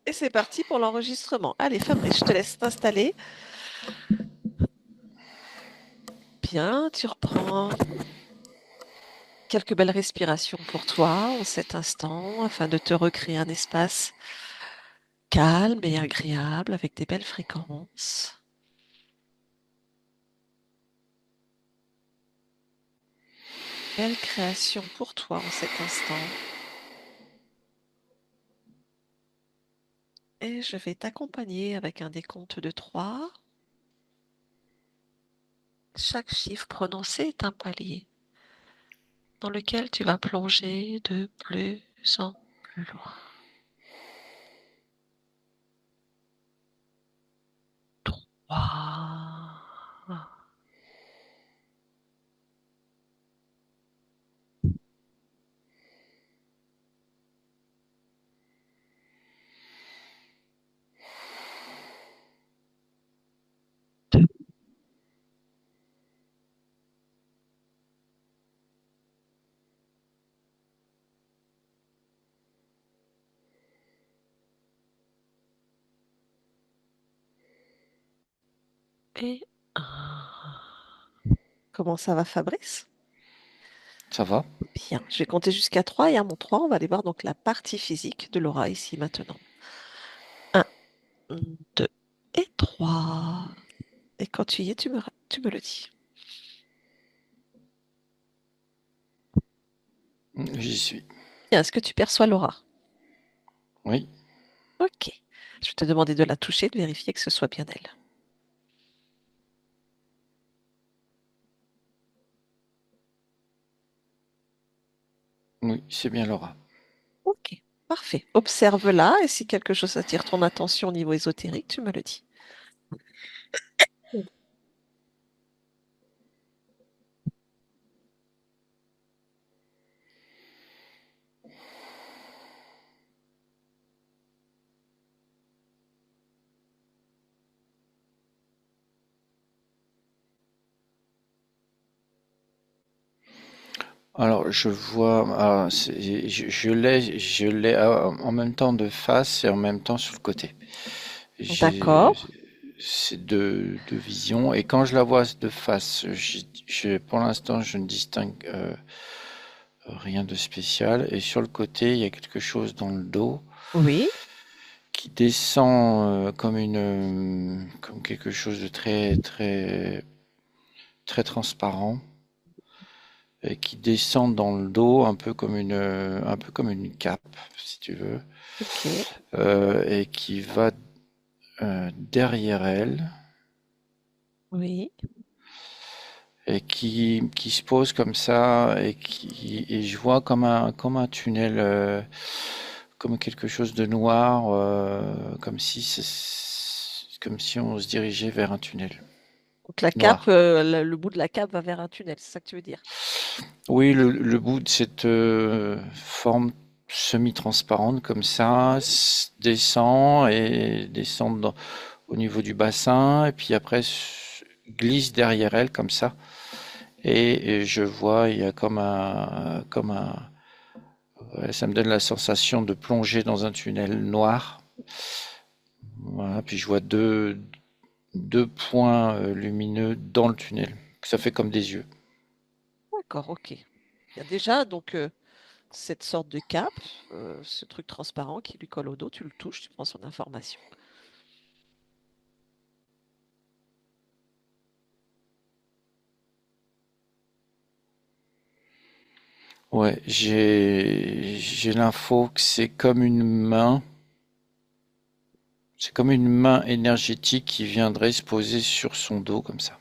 Et c'est parti pour l'enregistrement. Allez, Fabrice, je te laisse t'installer. Bien, tu reprends quelques belles respirations pour toi en cet instant afin de te recréer un espace calme et agréable avec des belles fréquences. Belle création pour toi en cet instant. Et je vais t'accompagner avec un décompte de 3. Chaque chiffre prononcé est un palier dans lequel tu vas plonger de plus en plus loin. 3. Et un. Comment ça va, Fabrice? Ça va? Bien, je vais compter jusqu'à 3 et à mon 3, on va aller voir donc la partie physique de l'aura ici maintenant. Un, 2 et 3. Et quand tu y es, tu me le dis. J'y suis. Bien, est-ce que tu perçois l'aura? Oui, Ok. Je vais te demander de la toucher, de vérifier que ce soit bien elle. oui, c'est bien Laura. Ok, parfait. Observe-la et si quelque chose attire ton attention au niveau ésotérique, tu me le dis. Alors, je vois, je l'ai en même temps de face et en même temps sur le côté. J'ai, D'accord. c'est deux visions et quand je la vois de face, pour l'instant, je ne distingue rien de spécial et sur le côté, il y a quelque chose dans le dos Oui. qui descend comme quelque chose de très transparent et qui descend dans le dos un peu comme une cape, si tu veux, Ok. et qui va derrière elle Oui. et qui se pose comme ça et je vois comme un tunnel, comme quelque chose de noir, comme si on se dirigeait vers un tunnel Donc la cape, noir. le bout de la cape va vers un tunnel, c'est ça que tu veux dire? Oui, le bout de cette forme semi-transparente comme ça descend et descend au niveau du bassin et puis après glisse derrière elle comme ça et je vois il y a ouais, ça me donne la sensation de plonger dans un tunnel noir. Voilà, puis je vois deux points lumineux dans le tunnel. Ça fait comme des yeux. D'accord, ok. Il y a déjà donc cette sorte de cape, ce truc transparent qui lui colle au dos, tu le touches, tu prends son information. Ouais, j'ai l'info que c'est comme une main énergétique qui viendrait se poser sur son dos comme ça.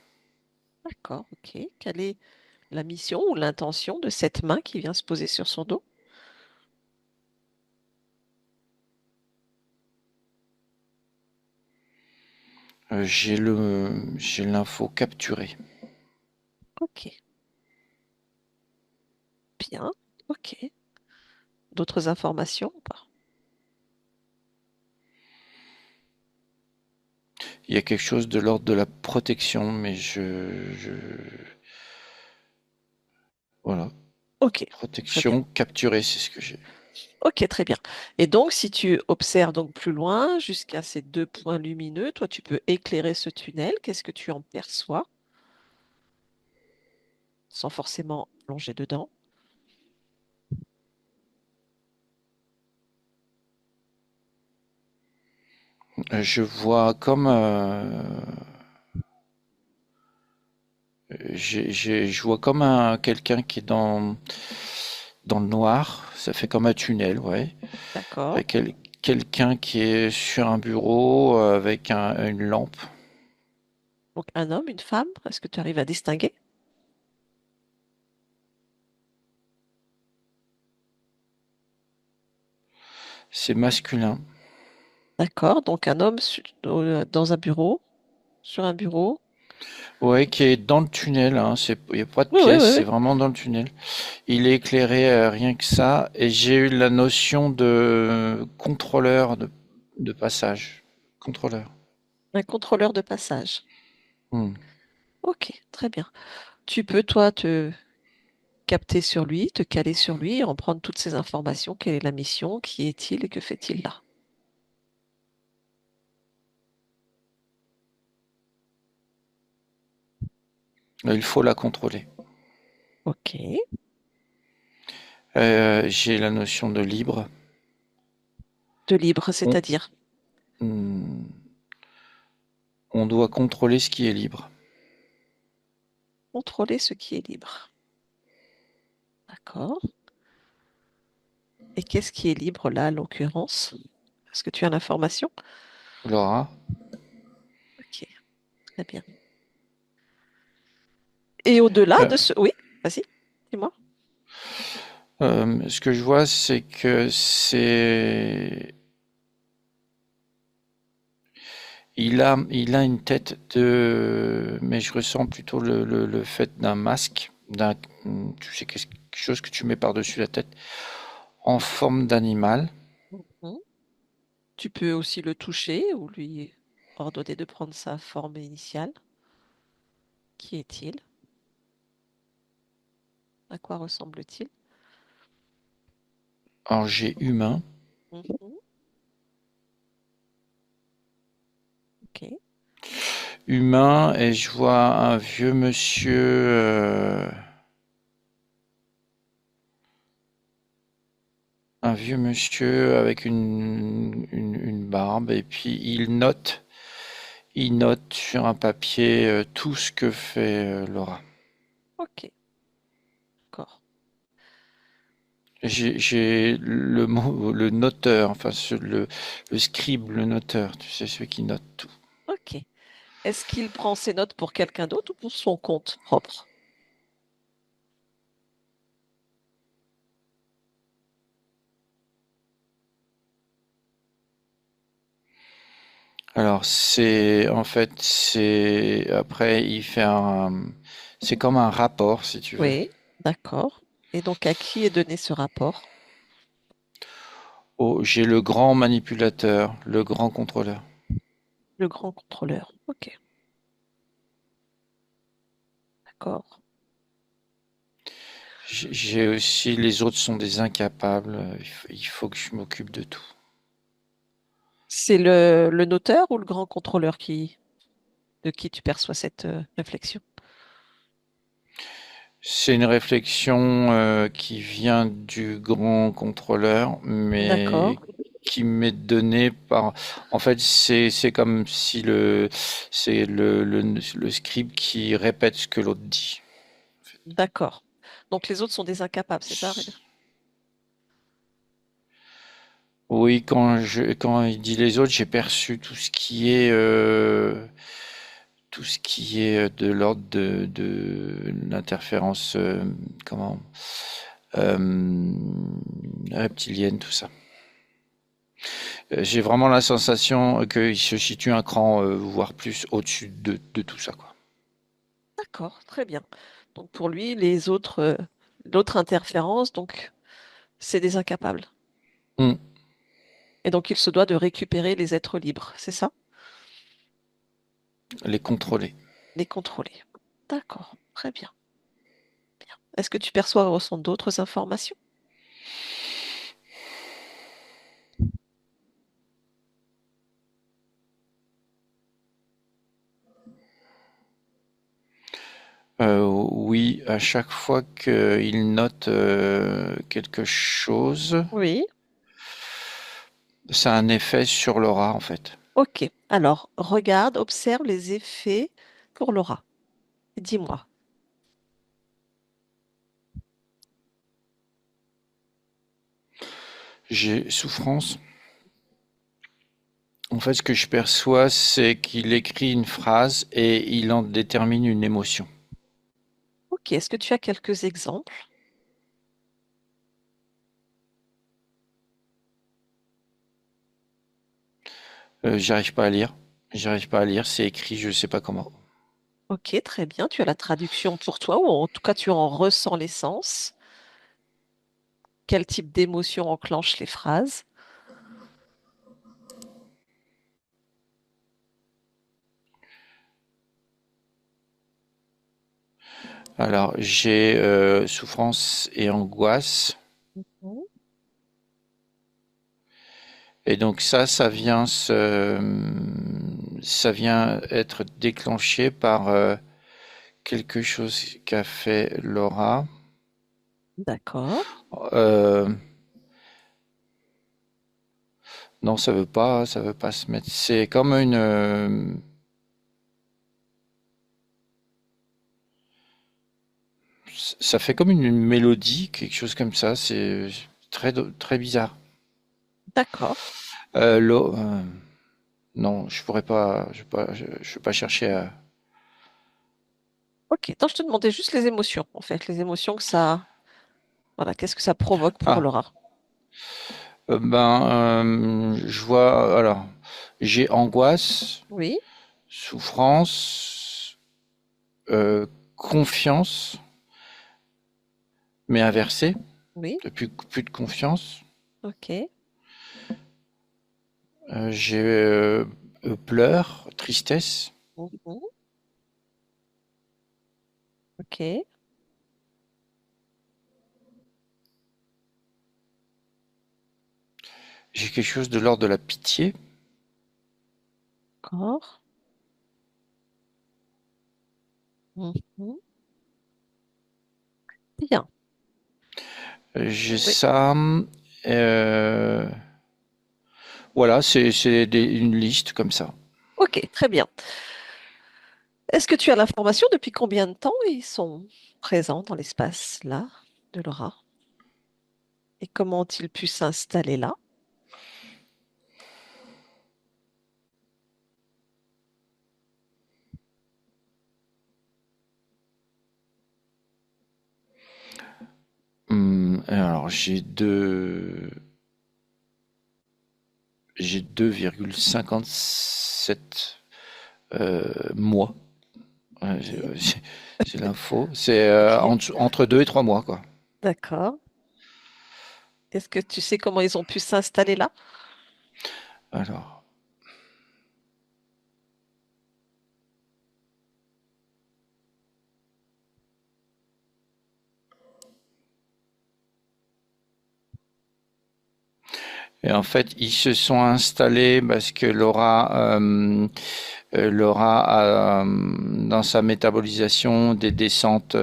D'accord, ok. Quelle est la mission ou l'intention de cette main qui vient se poser sur son dos? J'ai l'info capturée. Ok, bien, ok. D'autres informations ou pas? Il y a quelque chose de l'ordre de la protection, mais voilà. Ok, très bien. Protection capturée, c'est ce que j'ai. Ok, très bien. Et donc, si tu observes donc plus loin, jusqu'à ces deux points lumineux, toi, tu peux éclairer ce tunnel. Qu'est-ce que tu en perçois sans forcément plonger dedans? Je vois comme je vois comme un quelqu'un qui est dans le noir. Ça fait comme un tunnel, ouais. D'accord. Avec quelqu'un qui est sur un bureau avec une lampe. Donc, un homme, une femme, est-ce que tu arrives à distinguer? C'est masculin. D'accord. Donc, un homme dans un bureau, sur un bureau. Ouais, qui est dans le tunnel. Hein. Il n'y a pas de Oui, oui, pièce, oui, c'est oui. vraiment dans le tunnel. Il est éclairé rien que ça. Et j'ai eu la notion de contrôleur de passage. Contrôleur. Un contrôleur de passage. Hmm. Ok, très bien. Tu peux, toi, te capter sur lui, te caler sur lui, et en prendre toutes ces informations. Quelle est la mission? Qui est-il et que fait-il là? Il faut la contrôler. Ok. J'ai la notion de libre. De libre, On, c'est-à-dire hmm, on doit contrôler ce qui est libre. contrôler ce qui est libre. D'accord. Et qu'est-ce qui est libre là, en l'occurrence? Est-ce que tu as l'information? Laura, Ok, très bien. Et au-delà euh, de ce... Oui, vas-y, dis-moi. ce que je vois, c'est que il a une tête mais je ressens plutôt le fait d'un masque, tu sais, quelque chose que tu mets par-dessus la tête, en forme d'animal. Mhm. Tu peux aussi le toucher ou lui ordonner de prendre sa forme initiale. Qui est-il? À quoi ressemble-t-il? Alors j'ai humain, Mhm. Ok. humain, et je vois un vieux monsieur, avec une barbe, et puis il note sur un papier tout ce que fait Laura. Ok, d'accord. J'ai le mot, le noteur, enfin le scribe, le noteur, tu sais, celui qui note tout. Ok. Est-ce qu'il prend ses notes pour quelqu'un d'autre ou pour son compte propre? Alors après il fait c'est comme un rapport si tu veux. Oui, d'accord. Et donc, à qui est donné ce rapport? Oh, j'ai le grand manipulateur, le grand contrôleur. Le grand contrôleur. Ok, d'accord. J'ai aussi les autres sont des incapables. Il faut que je m'occupe de tout. C'est le notaire ou le grand contrôleur de qui tu perçois cette réflexion? C'est une réflexion qui vient du grand contrôleur, D'accord, mais qui m'est donnée par. En fait, c'est comme si c'est le scribe qui répète ce que l'autre dit. d'accord. Donc, les autres sont des incapables, c'est ça? Oui, quand il dit les autres, j'ai perçu tout ce qui est de l'ordre de l'interférence, comment, euh, reptilienne, tout ça. J'ai vraiment la sensation qu'il se situe un cran, voire plus au-dessus de tout ça, quoi. D'accord, très bien. Donc, pour lui, l'autre interférence, donc, c'est des incapables. Hmm. Et donc, il se doit de récupérer les êtres libres, c'est ça? Les contrôler. Les contrôler. D'accord, très bien. Est-ce que tu perçois ou ressens d'autres informations? Oui, à chaque fois qu'il note quelque chose, Oui. ça a un effet sur l'aura en fait. Ok. Alors, regarde, observe les effets pour Laura. Dis-moi. J'ai souffrance. En fait, ce que je perçois, c'est qu'il écrit une phrase et il en détermine une émotion. Ok. Est-ce que tu as quelques exemples? J'arrive pas à lire. J'arrive pas à lire. C'est écrit, je sais pas comment. Ok, très bien. Tu as la traduction pour toi, ou en tout cas, tu en ressens l'essence. Quel type d'émotion enclenche les phrases? Alors, j'ai souffrance et angoisse. Mhm. Et donc ça vient être déclenché par quelque chose qu'a fait Laura. D'accord. Euh, non, ça veut pas se mettre. C'est comme ça fait comme une mélodie, quelque chose comme ça. C'est très bizarre. D'accord. Euh, l'eau- euh, non, je pourrais pas, je vais pas chercher à. Ok. Donc, je te demandais juste les émotions, en fait, les émotions que ça. Voilà, qu'est-ce que ça provoque pour Ah, Laura? je vois. Alors, j'ai angoisse, Oui, souffrance, confiance, mais inversée. oui, Plus de confiance. ok. J'ai pleurs, tristesse. Mhm. Ok. J'ai quelque chose de l'ordre de la pitié. D'accord. Mhm. Bien. J'ai Oui. ça. euh, voilà, une liste comme ça. Ok, très bien. Est-ce que tu as l'information depuis combien de temps ils sont présents dans l'espace là de Laura? Et comment ont-ils pu s'installer là? Alors j'ai 2,57 mois. Ouais, Ok. c'est l'info. C'est Ok. entre 2 et 3 mois, quoi. D'accord. Est-ce que tu sais comment ils ont pu s'installer là? Alors, et en fait, ils se sont installés parce que Laura a dans sa métabolisation des descentes.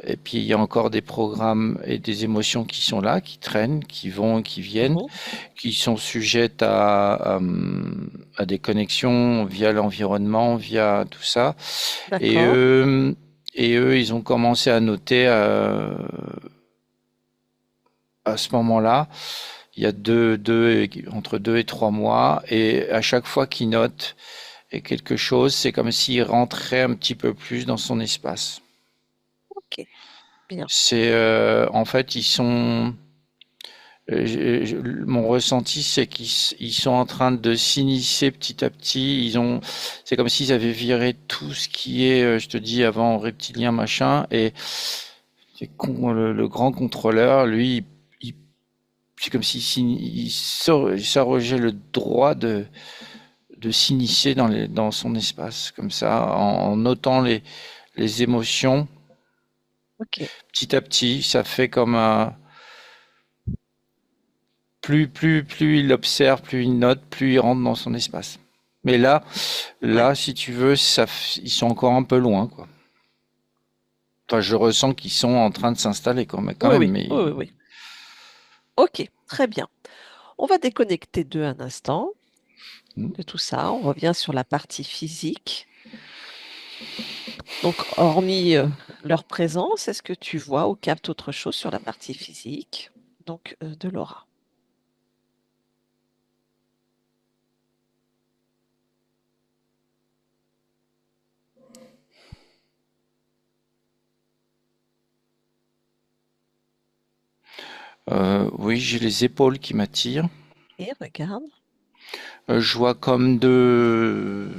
Et puis il y a encore des programmes et des émotions qui sont là, qui traînent, qui vont, qui viennent, Mhm. qui sont sujettes à des connexions via l'environnement, via tout ça. Et D'accord. eux, et eux, ils ont commencé à noter à ce moment-là. Il y a entre 2 et 3 mois, et à chaque fois qu'ils notent quelque chose, c'est comme s'ils rentraient un petit peu plus dans son espace. Ok. Bien. C'est en fait, ils sont mon ressenti, c'est ils sont en train de s'initier petit à petit. C'est comme s'ils avaient viré tout ce qui est, je te dis, avant reptilien machin, et le grand contrôleur, lui, c'est comme il s'arrogeait le droit de s'initier dans son espace, comme ça, en notant les émotions. Ok. Petit à petit, ça fait comme un, plus il observe, plus il note, plus il rentre dans son espace. Mais Ouais. là, si tu veux, ils sont encore un peu loin, quoi. Enfin, je ressens qu'ils sont en train de s'installer quand Oui, même, oui, mais oui, oui, oui. Ok, très bien. On va déconnecter d'eux un instant hmm. de tout ça. On revient sur la partie physique. Donc, hormis leur présence, est-ce que tu vois ou captes autre chose sur la partie physique donc de Laura? Oui, j'ai les épaules qui m'attirent. Et regarde. Je vois comme deux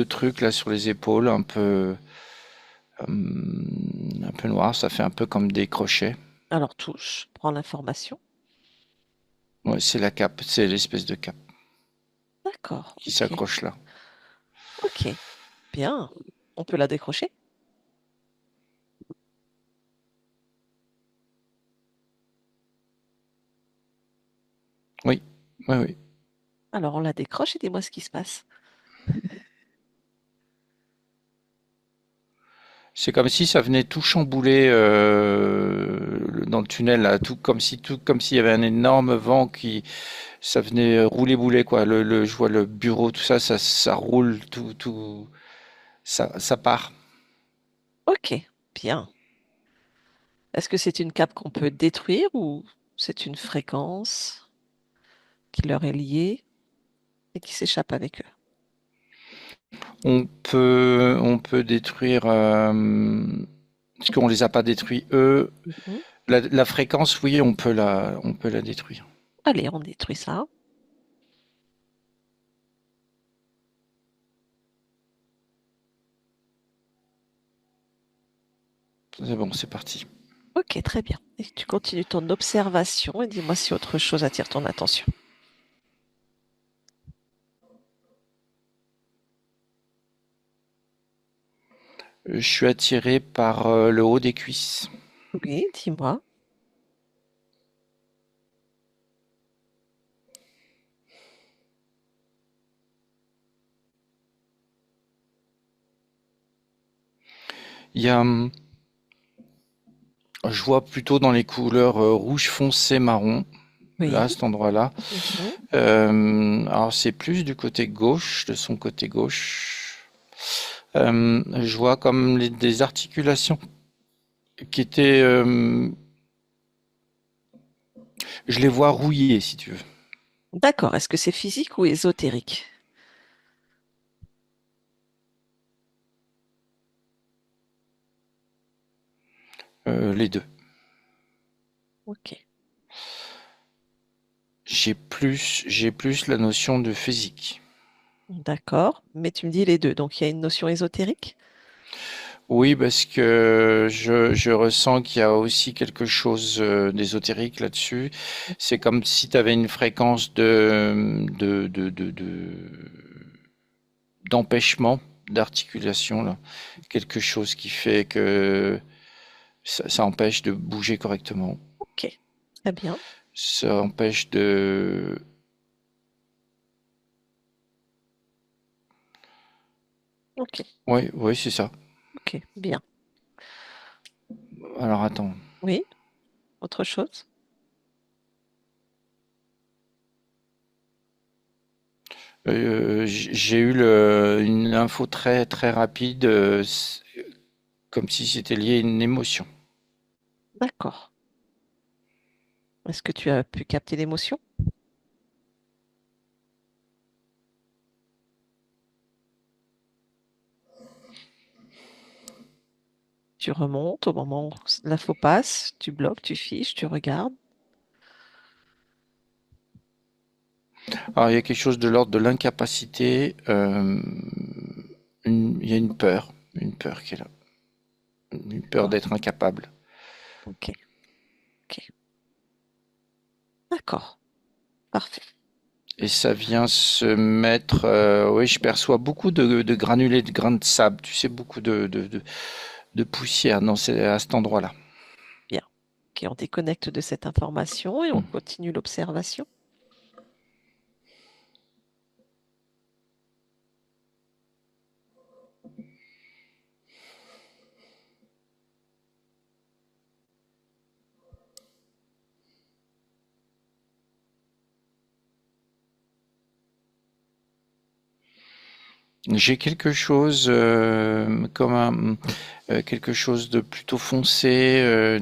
trucs là sur les épaules, un peu noir. Ça fait un peu comme des crochets. Alors touche, prends l'information. Ouais, c'est la cape, c'est l'espèce de cape D'accord, qui ok, s'accroche là. ok, bien. On peut la décrocher? Oui, oui, oui. Alors on la décroche et dis-moi ce qui se passe. C'est comme si ça venait tout chambouler dans le tunnel là, tout comme s'il y avait un énorme vent qui ça venait rouler bouler quoi. Je vois le bureau, tout ça, ça roule, ça part. Ok, bien. Est-ce que c'est une cape qu'on peut détruire ou c'est une fréquence qui leur est liée et qui s'échappe avec eux? On peut détruire, parce qu'on les a pas détruits eux. Mhm. La fréquence, oui, on peut la détruire. Allez, on détruit ça. C'est bon, c'est parti. Ok, très bien. Et tu continues ton observation et dis-moi si autre chose attire ton attention. Je suis attiré par le haut des cuisses. Oui, dis-moi. Il y a, je vois plutôt dans les couleurs rouge foncé marron, là, Oui. à cet endroit-là. Mhm. Alors c'est plus du côté gauche, de son côté gauche. Je vois comme des articulations qui étaient, je les vois rouillées, si tu veux. D'accord. Est-ce que c'est physique ou ésotérique? Les deux. Ok. J'ai plus la notion de physique. D'accord. Mais tu me dis les deux. Donc il y a une notion ésotérique? Oui, parce que je ressens qu'il y a aussi quelque chose d'ésotérique là-dessus. C'est comme si tu avais une fréquence d'empêchement d'articulation, là. Quelque chose qui fait que ça empêche de bouger correctement. Ok. Très bien. Ça empêche de... Ok. Oui, oui, c'est ça. Ok. Bien. Alors attends. Oui. Autre chose? J'ai eu une info très très rapide, comme si c'était lié à une émotion. D'accord. Est-ce que tu as pu capter l'émotion? Tu remontes au moment où l'info passe, tu bloques, tu fiches, tu regardes. Alors il y a quelque chose de l'ordre de l'incapacité, il y a une peur qui est là, une peur D'accord. d'être incapable. Ok. Ok. D'accord. Parfait. Et ça vient se mettre, oui, je perçois beaucoup de granulés, de grains de sable, tu sais, beaucoup de poussière à cet endroit-là. Bien. Ok, on déconnecte de cette information et on continue l'observation. J'ai quelque chose quelque chose de plutôt foncé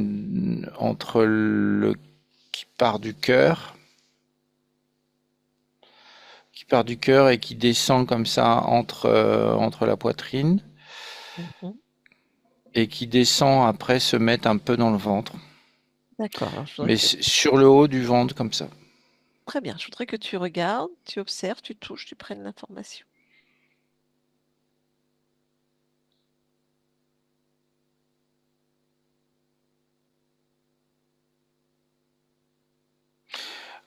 entre le qui part du cœur, et qui descend comme ça entre la poitrine Mhm. et qui descend après se mettre un peu dans le ventre, D'accord, alors je voudrais mais que... sur le haut du ventre comme ça. Très bien, je voudrais que tu regardes, tu observes, tu touches, tu prennes l'information.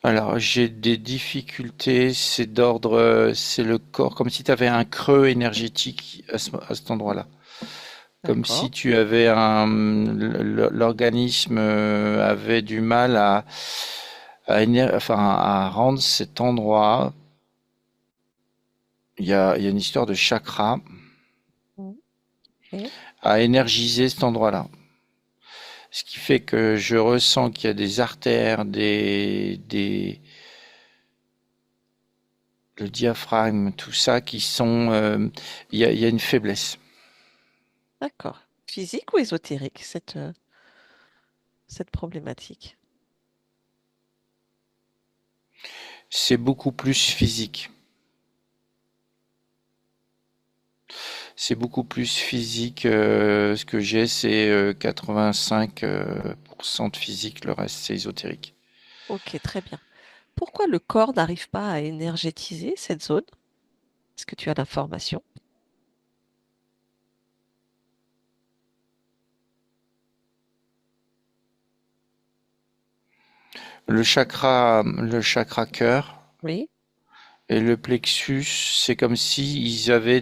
Alors, j'ai des difficultés, c'est le corps, comme si tu avais un creux énergétique à cet endroit-là. Comme D'accord. si tu avais l'organisme avait du mal enfin, à rendre cet endroit. Il y a une histoire de chakra Mhm. Ok. à énergiser cet endroit-là. Ce qui fait que je ressens qu'il y a des artères, le diaphragme, tout ça qui sont, il y a une faiblesse. D'accord. Physique ou ésotérique, cette problématique? C'est beaucoup plus physique. C'est beaucoup plus physique. Ce que j'ai, c'est 85% de physique, le reste, c'est ésotérique. Ok, très bien. Pourquoi le corps n'arrive pas à énergétiser cette zone? Est-ce que tu as l'information? Le chakra cœur Oui. et le plexus, c'est comme si ils avaient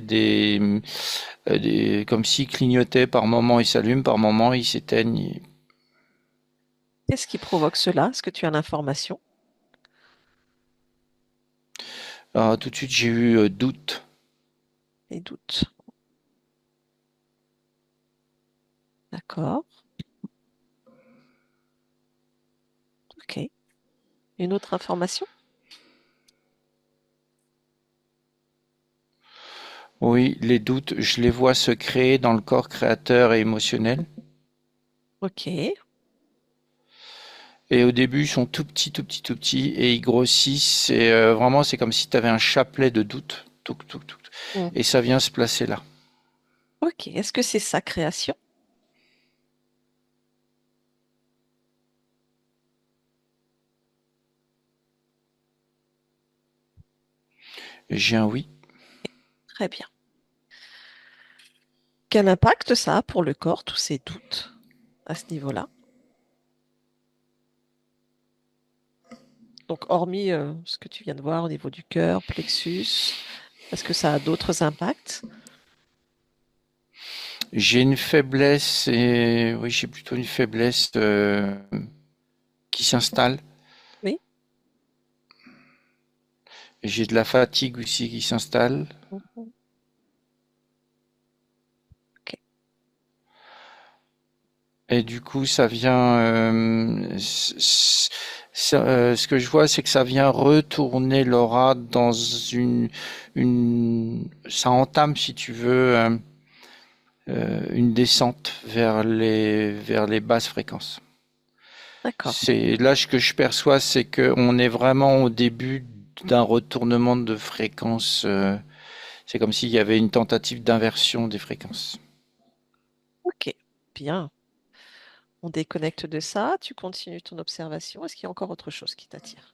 comme s'ils clignotaient par moment, ils s'allument, par moment, ils s'éteignent. Qu'est-ce qui provoque cela? Est-ce que tu as l'information? Alors, tout de suite, j'ai eu doute. Les doutes. D'accord. Ok. Une autre information? Oui, les doutes, je les vois se créer dans le corps créateur et émotionnel. Ok. Et au début, ils sont tout petits, tout petits, tout petits, et ils grossissent. Et vraiment, c'est comme si tu avais un chapelet de doute. Touc, touc, touc. Hmm. Et ça vient se placer là. Ok. Est-ce que c'est sa création? J'ai un oui. Très bien. Quel impact ça a pour le corps, tous ces doutes à ce niveau-là? Donc, hormis ce que tu viens de voir au niveau du cœur, plexus, est-ce que ça a d'autres impacts? J'ai une faiblesse, et oui, j'ai plutôt une faiblesse qui s'installe. Oui. J'ai de la fatigue aussi qui s'installe. Mhm. Ok. Et du coup, ça vient. Ce que je vois, c'est que ça vient retourner l'aura dans ça entame, si tu veux, une descente vers les basses fréquences. D'accord. C'est là ce que je perçois, c'est qu'on est vraiment au début d'un retournement de fréquence. C'est comme s'il y avait une tentative d'inversion des fréquences. Ok. Bien. On déconnecte de ça. Tu continues ton observation. Est-ce qu'il y a encore autre chose qui t'attire?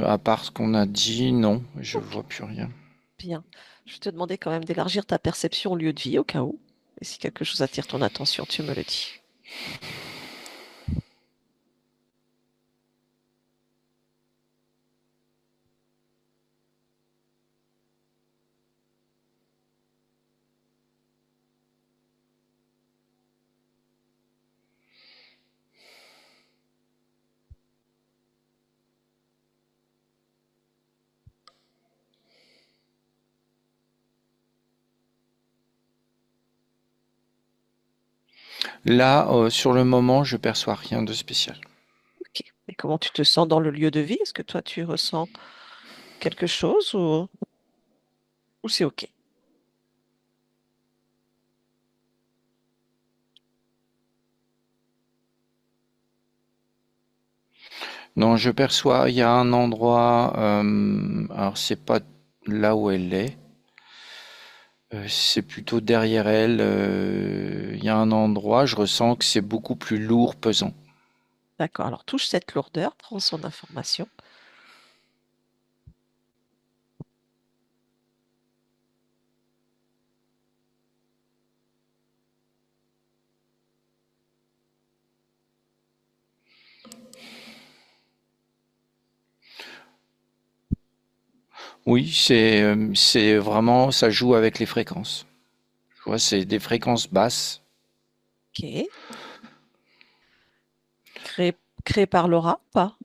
À part ce qu'on a dit, non, je Ok. vois plus rien. Bien. Je vais te demander quand même d'élargir ta perception au lieu de vie au cas où. Et si quelque chose attire ton attention, tu me le dis. Là, sur le moment, je perçois rien de spécial. Ok. Et comment tu te sens dans le lieu de vie? Est-ce que toi, tu ressens quelque chose ou c'est ok? Non, je perçois, il y a un endroit, alors c'est pas là où elle est, c'est plutôt derrière elle. Il y a un endroit, je ressens que c'est beaucoup plus lourd, pesant. D'accord. Alors, touche cette lourdeur, prends son information. Oui, c'est vraiment, ça joue avec les fréquences. Tu vois, c'est des fréquences basses. Ok. Créé, créé par Laura, pas?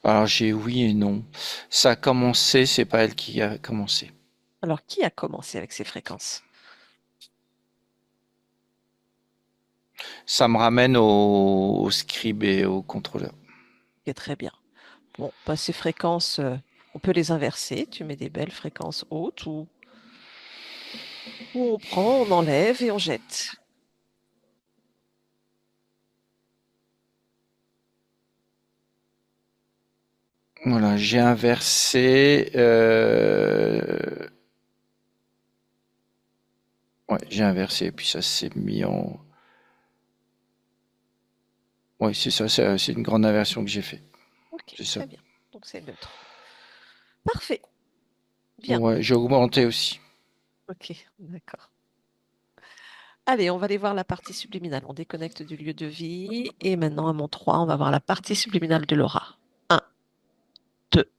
Alors j'ai oui et non. Ça a commencé, c'est pas elle qui a commencé. Alors, qui a commencé avec ces fréquences? Ça me ramène au scribe et au contrôleur. Ok, très bien. Bon, bah, ces fréquences, on peut les inverser. Tu mets des belles fréquences hautes ou on prend, on enlève et on jette. Voilà, j'ai inversé. Ouais, j'ai inversé, puis ça s'est mis en. Ouais, c'est ça, c'est une grande inversion que j'ai fait. Ok, C'est ça. très bien. Donc, c'est neutre. Parfait. Bien. Ouais, j'ai augmenté aussi. Ok, d'accord. Allez, on va aller voir la partie subliminale. On déconnecte du lieu de vie. Et maintenant, à mon 3, on va voir la partie subliminale de l'aura. Un, 2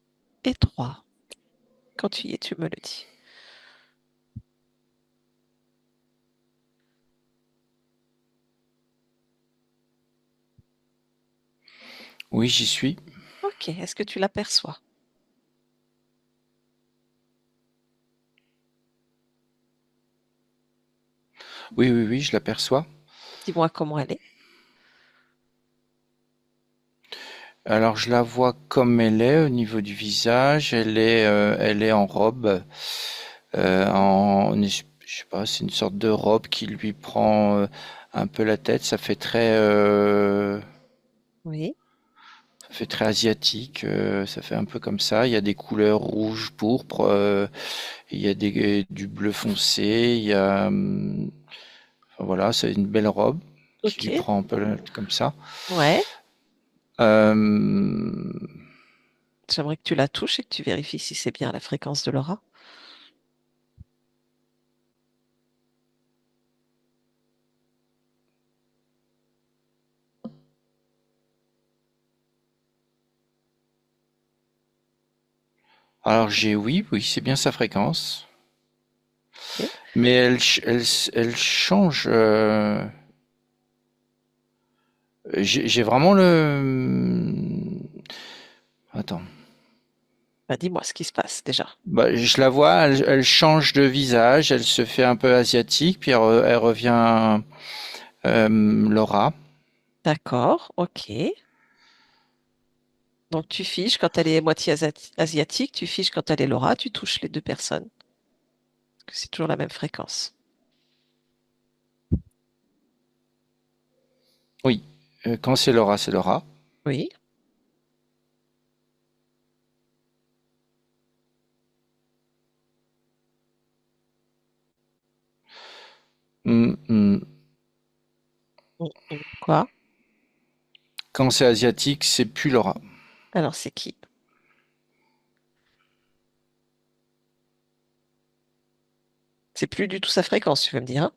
et 3. Quand tu y es, tu me le dis. Oui, j'y suis. Ok, est-ce que tu l'aperçois? Oui, oui, oui, je l'aperçois. Dis-moi comment elle est. Alors, je la vois comme elle est au niveau du visage. Elle est en robe, je sais pas, c'est une sorte de robe qui lui prend un peu la tête. Oui. Ça fait très asiatique. Ça fait un peu comme ça. Il y a des couleurs rouge, pourpre. Il y a du bleu foncé. Enfin, voilà, c'est une belle robe qui Ok. lui prend un peu comme ça. Ouais. Euh, J'aimerais que tu la touches et que tu vérifies si c'est bien la fréquence de l'aura. alors j'ai oui, oui, c'est bien sa fréquence. Ok. Mais elle change. J'ai vraiment le. Attends. Bah, dis-moi ce qui se passe déjà. Bah, je la vois, elle change de visage, elle se fait un peu asiatique, puis elle revient Laura. D'accord. Ok. Donc tu figes quand elle est moitié asiatique, tu figes quand elle est Laura, tu touches les deux personnes. Parce que c'est toujours la même fréquence. Oui. Quand c'est Laura, c'est Laura. Oui. Mm. Quoi? Quand c'est asiatique, c'est plus Laura. Alors c'est qui? C'est plus du tout sa fréquence, tu veux me dire, hein?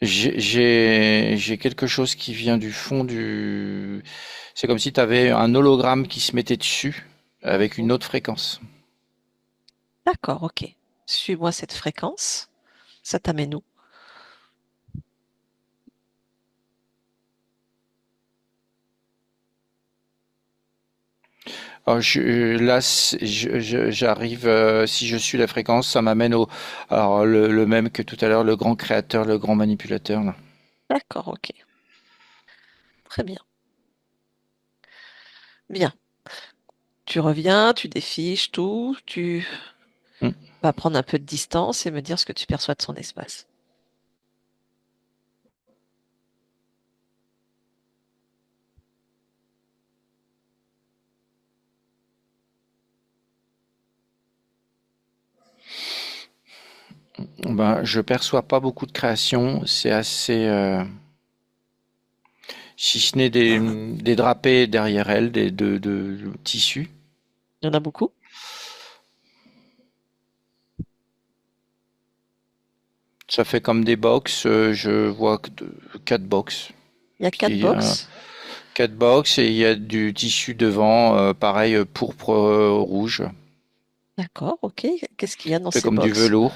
J'ai quelque chose qui vient du fond du. C'est comme si tu avais un hologramme qui se mettait dessus avec une Mhm. autre fréquence. D'accord, ok. Suis-moi cette fréquence. Ça t'amène où? Alors, là, j'arrive, si je suis la fréquence, ça m'amène au, alors le même que tout à l'heure, le grand créateur, le grand manipulateur, là. D'accord, ok. Très bien. Bien. Tu reviens, tu défiches tout, tu Hmm. vas prendre un peu de distance et me dire ce que tu perçois de son espace. Ben, je perçois pas beaucoup de création, c'est assez, si ce n'est des drapés derrière elle, de tissus. Il y en a beaucoup. Ça fait comme des box, je vois que quatre box. Il y a quatre Qui, box. quatre box et il y a du tissu devant, pareil, pourpre rouge. D'accord, ok. Qu'est-ce qu'il y a dans Fait ces comme du box? velours.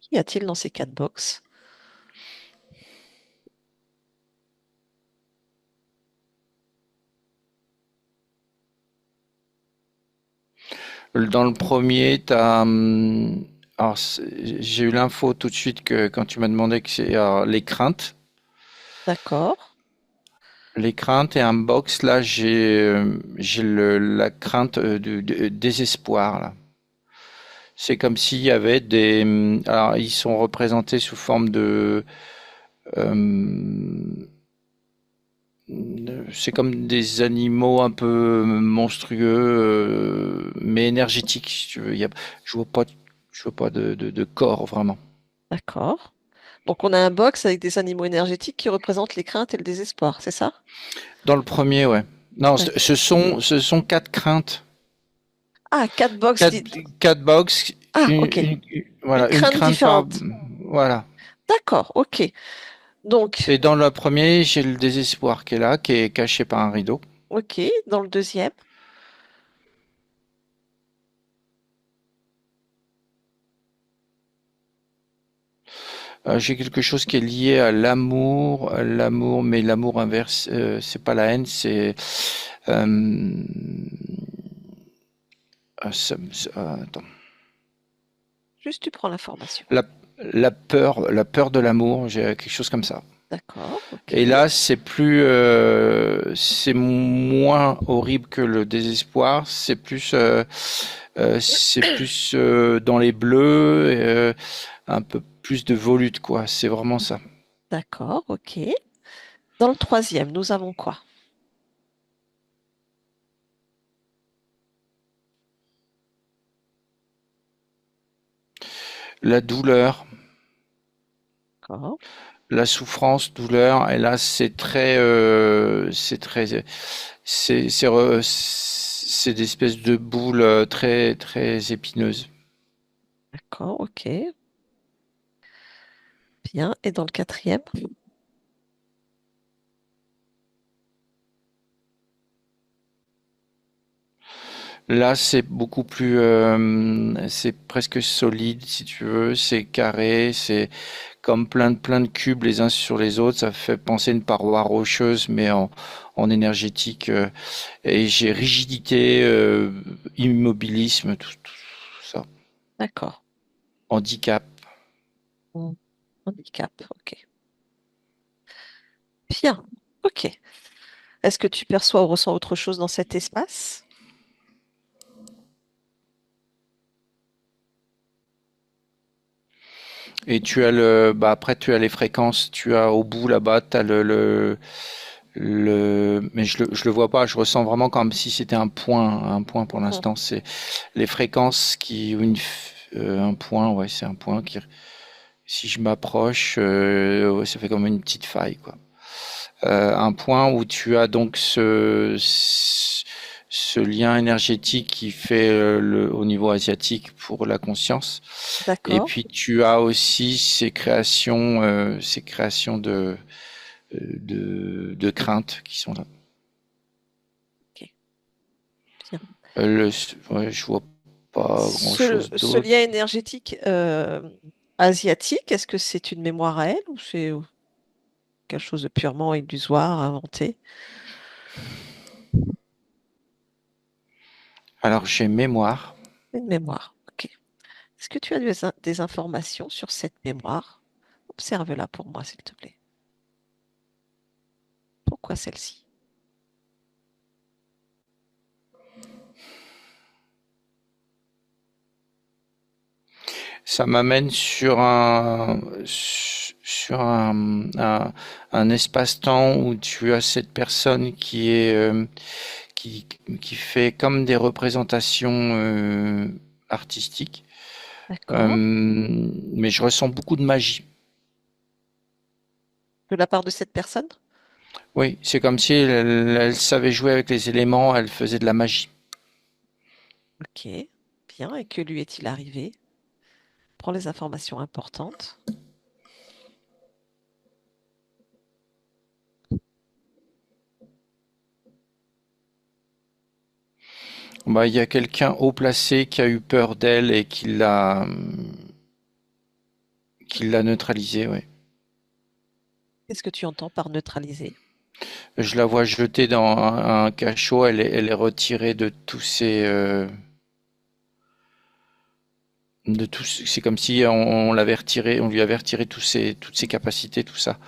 Qu'y a-t-il dans ces quatre box? Dans le premier, t'as, alors j'ai eu l'info tout de suite que quand tu m'as demandé que c'est alors, les craintes. D'accord. Les craintes et un box, là, j'ai la crainte du désespoir, là. C'est comme s'il y avait des, alors ils sont représentés sous forme de, euh, c'est comme des animaux un peu monstrueux, mais énergétiques, si tu veux. Je vois pas, je vois pas de corps vraiment. D'accord. Donc on a un box avec des animaux énergétiques qui représentent les craintes et le désespoir, c'est ça? Dans le premier, ouais. Non, D'ac- ce sont quatre craintes. Ah, quatre box. Quatre, quatre box, Ah, ok. Une voilà, une crainte crainte par, différente. voilà. D'accord, ok. Donc, Et dans le premier, j'ai le désespoir qui est là, qui est caché par un rideau. ok. Dans le deuxième. J'ai quelque chose qui est lié à l'amour, mais l'amour inverse, c'est pas la haine, c'est euh, attends. Juste tu prends l'information. La, la peur de l'amour, j'ai quelque chose comme ça. D'accord, ok. Et là, c'est moins horrible que le désespoir. C'est plus dans les bleus, un peu plus de volute, quoi. C'est vraiment ça. D'accord, ok. Dans le troisième, nous avons quoi? La douleur, D'accord, la souffrance, douleur. Et là, c'est des espèces de boules très, très épineuses. d'accord, ok. Bien. Et dans le quatrième? Là, c'est beaucoup plus, c'est presque solide, si tu veux. C'est carré, c'est comme plein de cubes les uns sur les autres. Ça fait penser à une paroi rocheuse, mais en énergétique. Et j'ai rigidité, immobilisme, tout ça. D'accord. Handicap. Hmm, handicap, ok. Bien, ok. Est-ce que tu perçois ou ressens autre chose dans cet espace? Et bah après tu as les fréquences. Tu as au bout là-bas, tu as mais je le vois pas. Je ressens vraiment comme si c'était un point pour Hmm, l'instant. C'est les fréquences un point, ouais, c'est un point qui, si je m'approche, ouais, ça fait comme une petite faille, quoi. Un point où tu as donc ce lien énergétique qui fait au niveau asiatique pour la conscience. Et d'accord, puis tu as aussi ces créations de craintes qui sont là. ok. Bien. Ouais, je vois pas grand-chose Ce d'autre. lien énergétique asiatique, est-ce que c'est une mémoire à elle ou c'est... quelque chose de purement illusoire, inventé? Alors j'ai mémoire. Une mémoire. Ok. Est-ce que tu as des informations sur cette mémoire? Observe-la pour moi, s'il te plaît. Pourquoi celle-ci? Ça m'amène sur un espace-temps où tu as cette personne qui, qui fait comme des représentations artistiques. D'accord. Mais je ressens beaucoup de magie. De la part de cette personne? Oui, c'est comme si elle savait jouer avec les éléments, elle faisait de la magie. Ok. Bien. Et que lui est-il arrivé? Prends les informations importantes. Bah, il y a quelqu'un haut placé qui a eu peur d'elle et qui l'a neutralisée, oui. Qu'est-ce que tu entends par neutraliser? Je la vois jetée dans un cachot, elle est retirée de tous c'est comme si on l'avait retiré, on lui avait retiré toutes ses capacités, tout ça.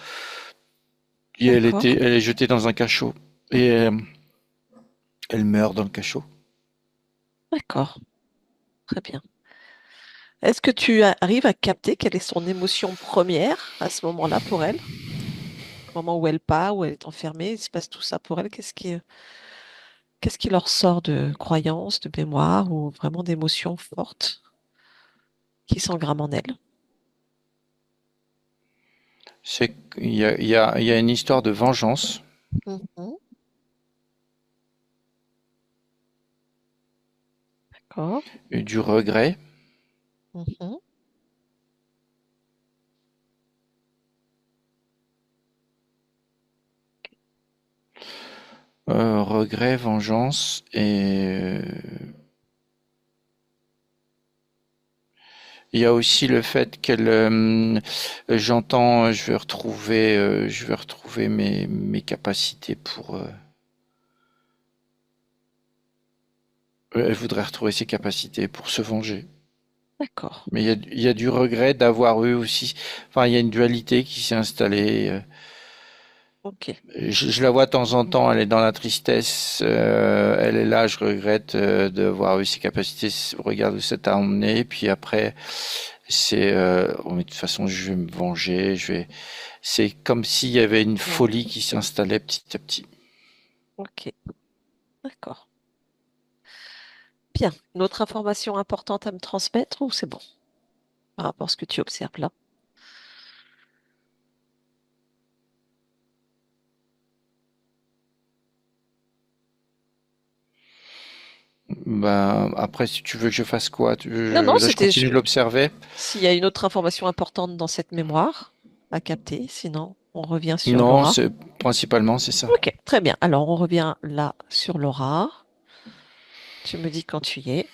Et D'accord. elle est jetée dans un cachot. Et elle meurt dans le cachot. D'accord. Très bien. Est-ce que tu arrives à capter quelle est son émotion première à ce moment-là pour elle? Au moment où elle part, où elle est enfermée, il se passe tout ça pour elle. Qu'est-ce qui leur sort de croyances, de mémoire ou vraiment d'émotions fortes qui s'engramment en elle? Il y a une histoire de vengeance, Mhm. D'accord. du regret, Mhm. regret, vengeance, et il y a aussi le fait qu'elle, j'entends, je vais retrouver mes capacités pour. Elle voudrait retrouver ses capacités pour se venger. D'accord. Mais il y a du regret d'avoir eu aussi. Enfin, il y a une dualité qui s'est installée. Ok. Je la vois de temps en temps, elle est dans la tristesse. Elle est là, je regrette de avoir eu ses capacités. Regarde où ça t'a emmené. Puis après, oh, mais de toute façon, je vais me venger. C'est comme s'il y avait une Mm. folie qui s'installait petit à petit. Ok. D'accord. Bien. Une autre information importante à me transmettre ou c'est bon par rapport à ce que tu observes là? Ben, après, si tu veux que je fasse quoi? Non, non, Là, je c'était continue de l'observer. s'il y a une autre information importante dans cette mémoire à capter, sinon on revient sur Non, l'aura. principalement, c'est ça. Ok, très bien. Alors on revient là sur l'aura. Tu me dis quand tu y es.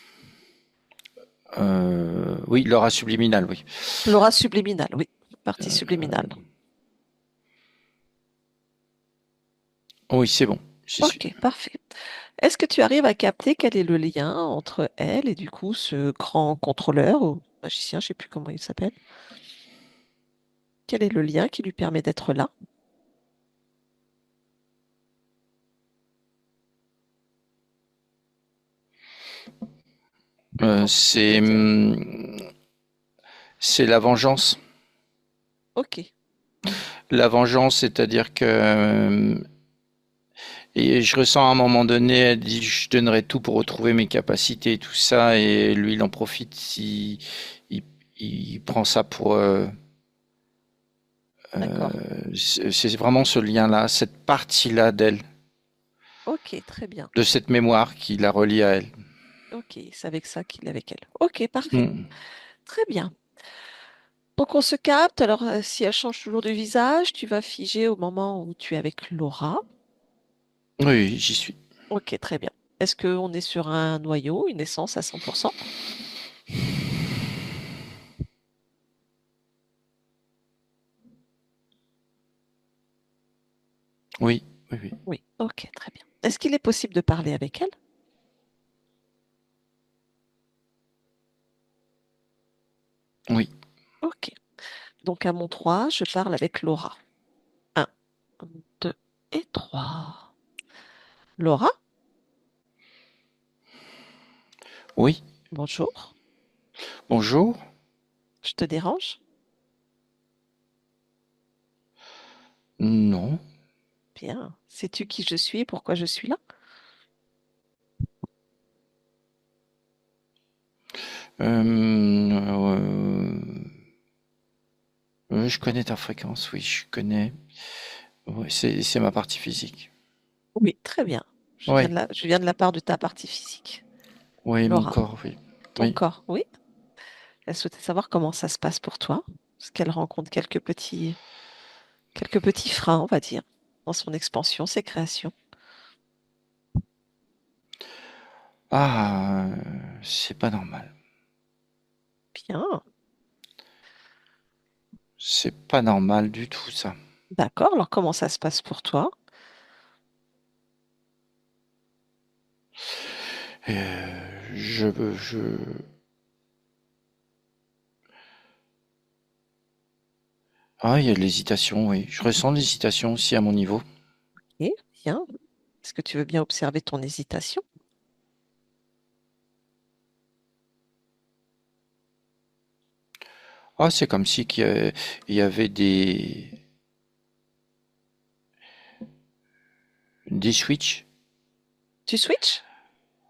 Oui, l'aura subliminale, oui. L'aura subliminale, oui. Partie subliminale. Oui, c'est bon, j'y suis. Ok, parfait. Est-ce que tu arrives à capter quel est le lien entre elle et du coup ce grand contrôleur ou magicien, je ne sais plus comment il s'appelle. Quel est le lien qui lui permet d'être là? Euh, Quand tu dis c'est lien. hum, c'est la vengeance. Ok, La vengeance, c'est-à-dire que et je ressens à un moment donné, elle dit je donnerai tout pour retrouver mes capacités et tout ça, et lui il en profite, il, il prend ça pour d'accord. c'est vraiment ce lien-là, cette partie-là d'elle, Ok, très bien. de cette mémoire qui la relie à elle. Ok, c'est avec ça qu'il est avec elle. Ok, parfait. Hmm. Très bien. Donc on se capte. Alors si elle change toujours de visage, tu vas figer au moment où tu es avec Laura. Oui, oui, j'y suis. Ok, très bien. Est-ce qu'on est sur un noyau, une essence à 100%? Oui, oui, oui. Oui, ok, très bien. Est-ce qu'il est possible de parler avec elle? Oui, Ok. Donc à mon 3, je parle avec Laura. Un, 2 et 3. Laura, oui. bonjour. Bonjour. Je te dérange? Non. Bien. Sais-tu qui je suis et pourquoi je suis là? Je connais ta fréquence, oui, je connais. Ouais, c'est ma partie physique. Oui, très bien. Oui, Je viens de la part de ta partie physique. oui, mon Laura, corps, oui. ton Oui. corps, oui. Elle souhaitait savoir comment ça se passe pour toi, parce qu'elle rencontre quelques petits freins, on va dire, dans son expansion, ses créations. Ah, c'est pas normal. Bien, C'est pas normal du tout, ça. d'accord. Alors comment ça se passe pour toi? Je, je, Ah, il y a de l'hésitation, oui. Je ressens de l'hésitation aussi à mon niveau. Et bien. Est-ce que tu veux bien observer ton hésitation? Ah, c'est comme si il y avait des switches. Tu switches?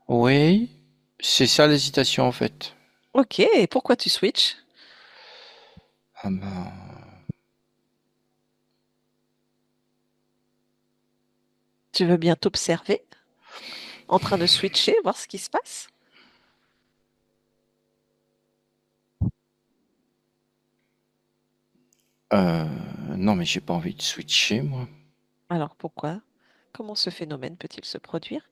Oui, c'est ça l'hésitation en fait. Ok, et pourquoi tu switches? Ah ben, Tu veux bien t'observer en train de switcher, voir ce qui se passe? euh, non mais j'ai pas envie de switcher moi. Alors pourquoi? Comment ce phénomène peut-il se produire?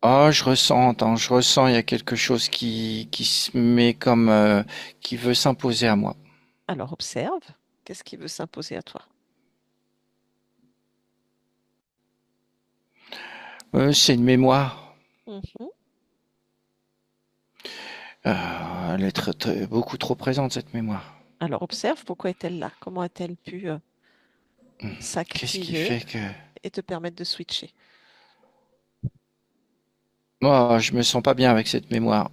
Ah, je ressens, attends, je ressens, il y a quelque chose qui se met comme, qui veut s'imposer à moi. Alors observe, qu'est-ce qui veut s'imposer à toi? C'est une mémoire. Mhm. Elle est beaucoup trop présente cette mémoire. Alors observe, pourquoi est-elle là? Comment a-t-elle pu Qu'est-ce qui s'activer fait que et te permettre de switcher? moi je me sens pas bien avec cette mémoire.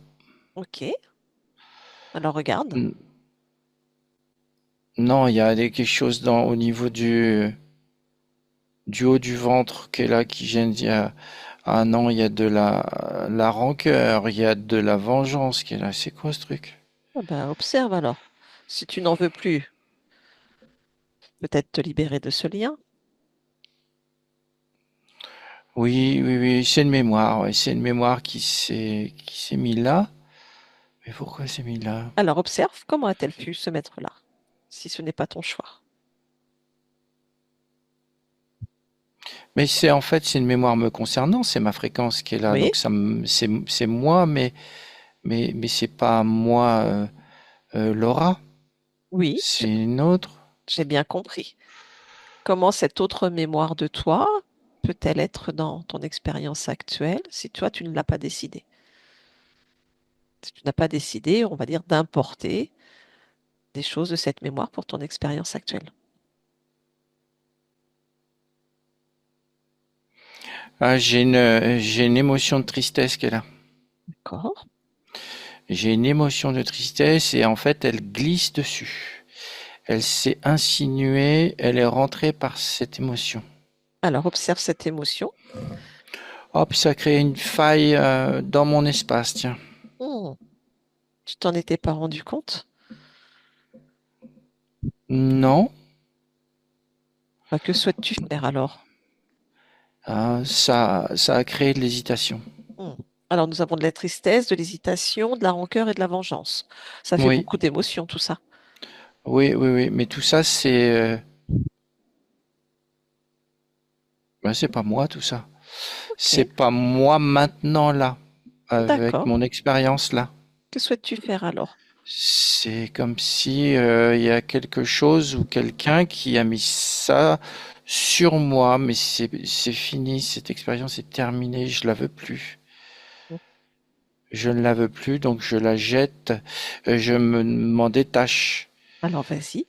Ok, alors regarde. N- Non, il y a quelque chose au niveau du haut du ventre qui est là, qui gêne. Ah non, il y a de la rancœur, il y a de la vengeance qui est là. C'est quoi ce truc? Ah ben, observe alors. Si tu n'en veux plus, peut-être te libérer de ce lien. Oui, oui, oui, c'est une mémoire. Ouais, c'est une mémoire qui s'est mise là. Mais pourquoi c'est mis là? Alors observe, comment a-t-elle pu se mettre là, si ce n'est pas ton choix? Mais c'est en fait c'est une mémoire me concernant. C'est ma fréquence qui est là. Oui, Donc c'est moi, mais c'est pas moi, Laura. oui, C'est une autre. j'ai bien compris. Comment cette autre mémoire de toi peut-elle être dans ton expérience actuelle si toi, tu ne l'as pas décidé? Si tu n'as pas décidé, on va dire, d'importer des choses de cette mémoire pour ton expérience actuelle. Ah, j'ai une émotion de tristesse qui est là. D'accord? J'ai une émotion de tristesse et en fait, elle glisse dessus. Elle s'est insinuée, elle est rentrée par cette émotion. Alors observe cette émotion. Hop, ça crée une faille dans mon espace, tiens. Hmm, tu t'en étais pas rendu compte? Non, Bah, que souhaites-tu faire alors? ça a créé de l'hésitation. Hmm. Alors nous avons de la tristesse, de l'hésitation, de la rancœur et de la vengeance. Ça fait Oui, beaucoup d'émotions, tout ça. oui, oui, oui, mais tout ça, c'est pas moi, tout ça. C'est Ok, pas moi maintenant là, avec d'accord. mon expérience là. Que souhaites-tu faire alors? C'est comme si il y a quelque chose ou quelqu'un qui a mis ça sur moi, mais c'est fini, cette expérience est terminée, je la veux plus. Je ne la veux plus, donc je la jette, m'en détache. Alors vas-y.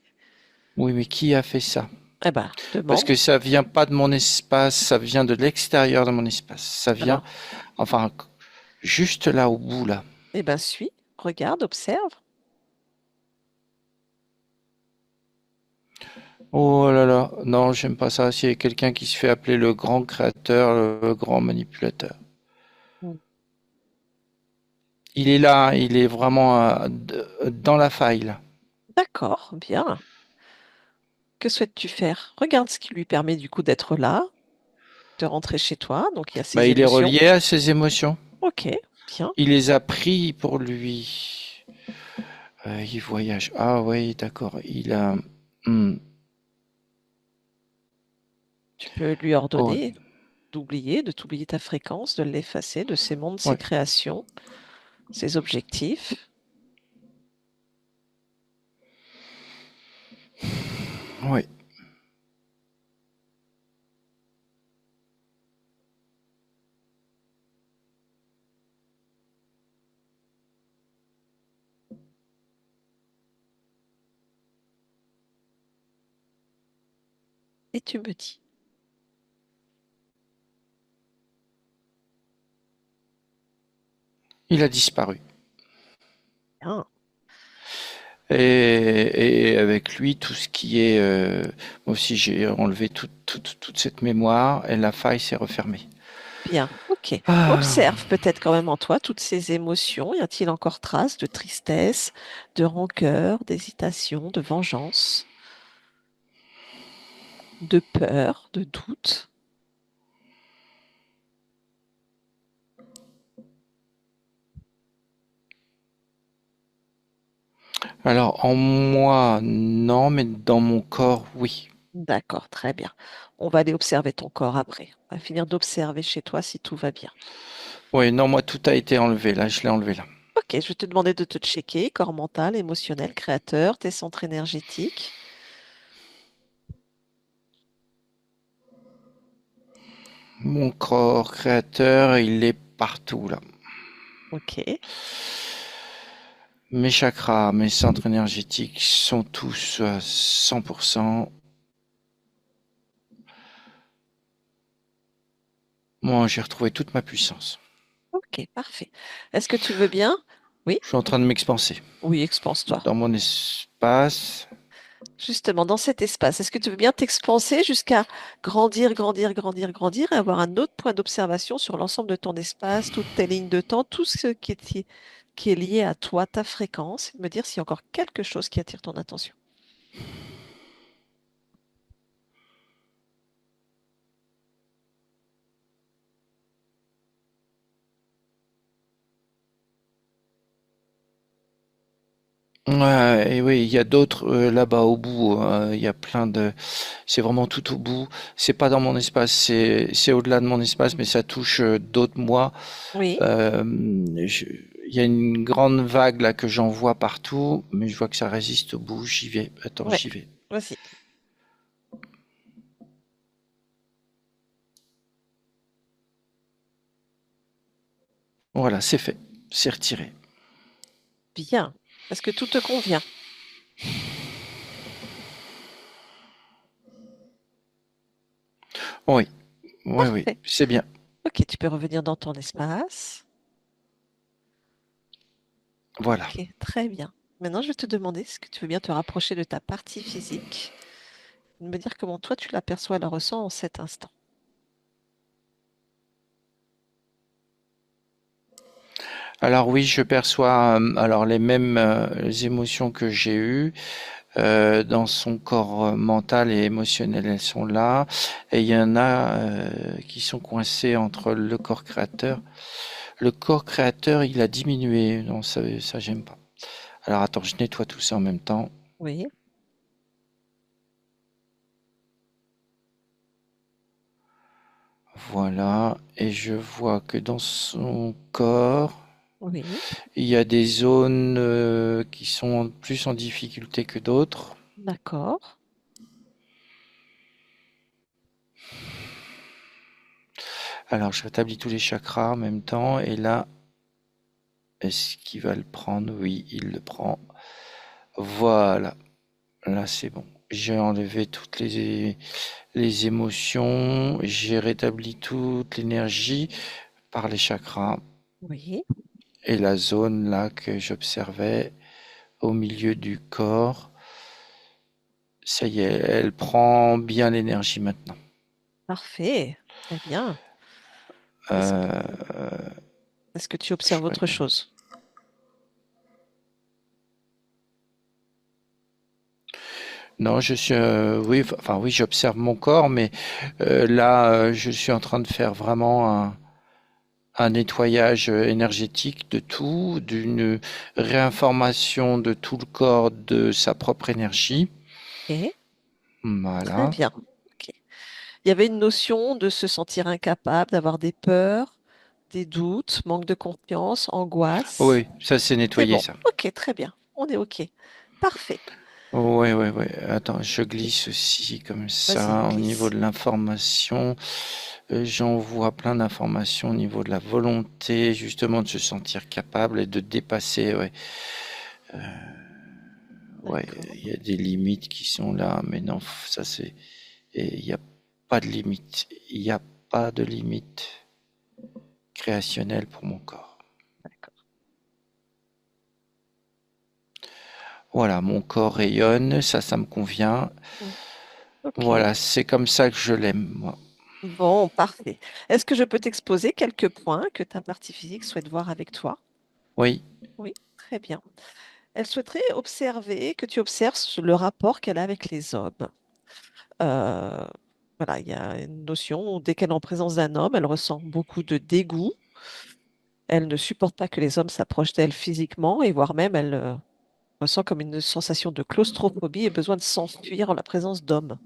Oui, mais qui a fait ça? Eh ben, Parce demande. que ça vient pas de mon espace, ça vient de l'extérieur de mon espace. Ça vient, Alors, enfin, juste là au bout, là. eh ben, suis, regarde, observe. Oh là là, non, j'aime pas ça. S'il y a quelqu'un qui se fait appeler le grand créateur, le grand manipulateur. Mm. Il est là, il est vraiment dans la faille, là. D'accord, bien. Que souhaites-tu faire? Regarde ce qui lui permet du coup d'être là, de rentrer chez toi. Donc il y a Bah, ses il est émotions. relié à ses émotions. Ok, bien. Il les a pris pour lui. Il voyage. Ah oui, d'accord. Il a. Hmm. Tu peux lui Oh, ordonner d'oublier, de t'oublier ta fréquence, de l'effacer de ses mondes, ses ouais, créations, ses objectifs. ouais. Et tu me dis. Il a disparu. Bien. Et avec lui, tout ce qui est. Moi aussi, j'ai enlevé toute cette mémoire et la faille s'est refermée. Bien, ok. Ah, Observe peut-être quand même en toi toutes ces émotions. Y a-t-il encore trace de tristesse, de rancœur, d'hésitation, de vengeance, de peur, de doute? alors, en moi, non, mais dans mon corps, oui. D'accord, très bien. On va aller observer ton corps après. On va finir d'observer chez toi si tout va bien. Oui, non, moi, tout a été enlevé, là, je l'ai enlevé, là. Ok, je vais te demander de te checker, corps mental, émotionnel, créateur, tes centres énergétiques. Mon corps créateur, il est partout, là. Ok, Mes chakras, mes centres énergétiques sont tous à 100%. Moi, j'ai retrouvé toute ma puissance. ok, parfait. Est-ce que tu veux bien? Oui, Je suis en train de m'expanser oui, expanse-toi. dans mon espace. Justement, dans cet espace, est-ce que tu veux bien t'expanser jusqu'à grandir, grandir, grandir, grandir et avoir un autre point d'observation sur l'ensemble de ton espace, toutes tes lignes de temps, tout ce qui est lié à toi, ta fréquence, et de me dire s'il y a encore quelque chose qui attire ton attention. Ouais, et oui, il y a d'autres là-bas au bout. Il y a plein de. C'est vraiment tout au bout. C'est pas dans mon espace, c'est au-delà de mon espace, mais ça touche d'autres moi. Oui, Euh, je- Il y a une grande vague là que j'en vois partout, mais je vois que ça résiste au bout. J'y vais. Attends, ouais, j'y vais. vas-y. Voilà, c'est fait. C'est retiré. Bien. Est-ce que tout te convient? Oui, oui, oui, Parfait. c'est bien. Ok, tu peux revenir dans ton espace. Voilà. Ok, très bien. Maintenant, je vais te demander, est-ce que tu veux bien te rapprocher de ta partie physique, et me dire comment toi tu l'aperçois, la ressens en cet instant. Alors oui, je perçois alors les mêmes émotions que j'ai eues dans son corps mental et émotionnel, elles sont là. Et il y en a qui sont coincés entre le corps créateur. Le corps créateur, il a diminué. Non, ça j'aime pas. Alors attends, je nettoie tout ça en même temps. Oui, Voilà. Et je vois que dans son corps, Oui, Il y a des zones qui sont plus en difficulté que d'autres. d'accord. Alors, je rétablis tous les chakras en même temps. Et là, est-ce qu'il va le prendre? Oui, il le prend. Voilà. Là, c'est bon. J'ai enlevé toutes les émotions. J'ai rétabli toute l'énergie par les chakras. Oui, Et la zone là que j'observais au milieu du corps, ça y est, elle prend bien l'énergie maintenant. parfait. Très bien. Est-ce, Euh, est-ce que tu je observes autre regarde. chose? Non, je suis, oui, enfin oui, j'observe mon corps, mais là, je suis en train de faire vraiment un nettoyage énergétique de tout, d'une réinformation de tout le corps de sa propre énergie. Ok, très Voilà. bien. Ok. Il y avait une notion de se sentir incapable, d'avoir des peurs, des doutes, manque de confiance, angoisse. Oui, ça c'est C'est nettoyé bon. ça. Ok, très bien. On est ok. Parfait. Ouais, ouais, ouais. Attends, je Ok. glisse aussi comme Vas-y, ça au niveau glisse. de l'information. J'envoie plein d'informations au niveau de la volonté, justement, de se sentir capable et de dépasser. Ouais, ouais. D'accord. Il y a des limites qui sont là, mais non, ça c'est. Et il n'y a pas de limite. Il n'y a pas de limite créationnelle pour mon corps. D'accord. Voilà, mon corps rayonne, ça me convient. Mm. Ok. Voilà, c'est comme ça que je l'aime, moi. Bon, parfait. Est-ce que je peux t'exposer quelques points que ta partie physique souhaite voir avec toi? Oui, Oui, très bien. Elle souhaiterait observer, que tu observes le rapport qu'elle a avec les hommes. Euh, voilà, il y a une notion où dès qu'elle est en présence d'un homme, elle ressent beaucoup de dégoût. Elle ne supporte pas que les hommes s'approchent d'elle physiquement et voire même elle ressent comme une sensation de claustrophobie et besoin de s'enfuir en la présence d'hommes.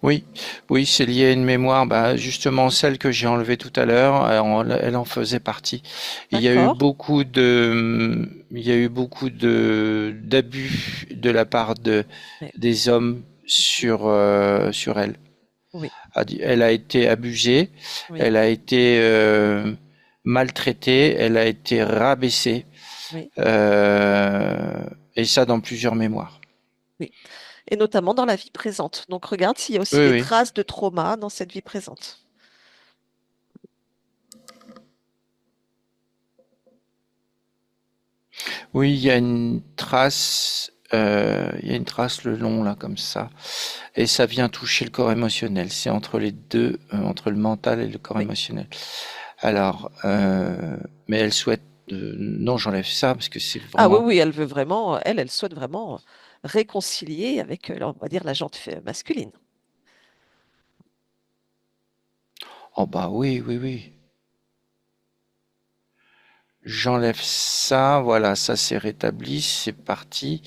oui, oui, c'est lié à une mémoire, bah, justement celle que j'ai enlevée tout à l'heure, elle en faisait partie. D'accord? Il y a eu beaucoup de d'abus de la part Oui. des hommes Mhm. sur elle. Oui, Elle a été abusée, oui, elle a été maltraitée, elle a été rabaissée, oui, euh, et ça dans plusieurs mémoires. oui. Et notamment dans la vie présente. Donc regarde s'il y a aussi Oui, des oui. traces de trauma dans cette vie présente. Oui, il y a une trace le long là comme ça, et ça vient toucher le corps émotionnel. C'est entre les deux, entre le mental et le corps Oui. émotionnel. Alors, mais elle souhaite, non, j'enlève ça parce que c'est Ah oui, vraiment, oui, elle veut vraiment, elle souhaite vraiment réconcilier avec, on va dire, la jante masculine. oh bah oui, oui, oui. J'enlève ça, voilà, ça c'est rétabli, c'est parti.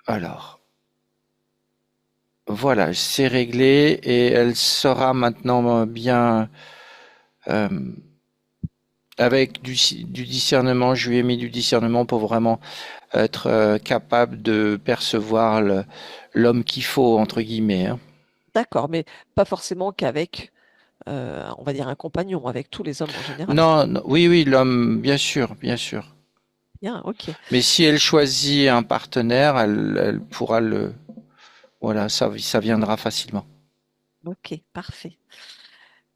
Alors, voilà, c'est réglé et elle sera maintenant bien. euh, Avec du discernement, je lui ai mis du discernement pour vraiment être capable de percevoir l'homme qu'il faut, entre guillemets, hein. D'accord, mais pas forcément qu'avec, on va dire, un compagnon, avec tous les hommes en général. Non, non, oui, oui, l'homme, bien sûr, bien sûr. Bien, ok, Mais si elle choisit un partenaire, elle pourra le... Voilà, ça viendra facilement. ok, parfait.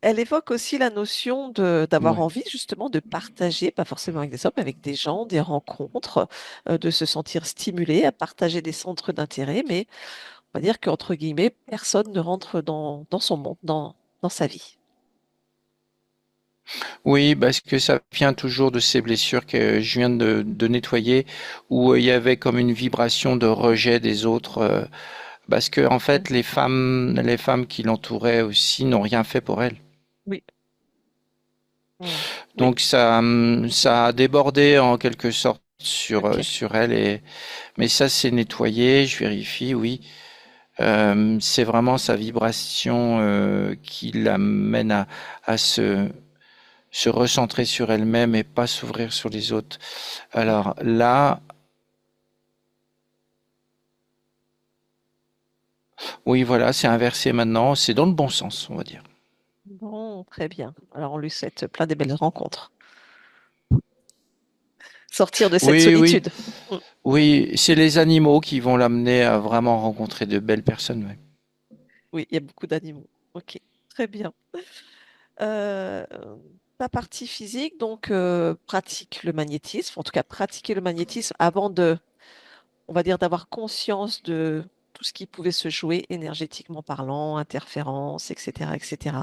Elle évoque aussi la notion d'avoir Ouais. envie justement de partager, pas forcément avec des hommes, mais avec des gens, des rencontres, de se sentir stimulé à partager des centres d'intérêt, mais on va dire qu'entre guillemets, personne ne rentre dans son monde, dans sa vie. Oui, parce que ça vient toujours de ces blessures que je viens de nettoyer, où il y avait comme une vibration de rejet des autres. Parce que en fait, les femmes qui l'entouraient aussi n'ont rien fait pour elle. Oui, mm, oui, Donc ça a débordé en quelque sorte ok, sur elle. Mais ça, c'est nettoyé. Je vérifie, oui. C'est vraiment sa vibration qui l'amène à se recentrer sur elle-même et pas s'ouvrir sur les autres. Alors là, oui, voilà, c'est inversé maintenant, c'est dans le bon sens, on va dire. Bon, très bien. Alors, on lui souhaite plein de belles rencontres. Sortir de cette Oui, oui, solitude. Mm. oui, c'est les animaux qui vont l'amener à vraiment rencontrer de belles personnes. Ouais. Oui, il y a beaucoup d'animaux. Ok, très bien. Euh, Ta partie physique, donc, pratique le magnétisme, en tout cas, pratiquer le magnétisme avant de, on va dire, d'avoir conscience de tout ce qui pouvait se jouer énergétiquement parlant, interférences, etc., etc.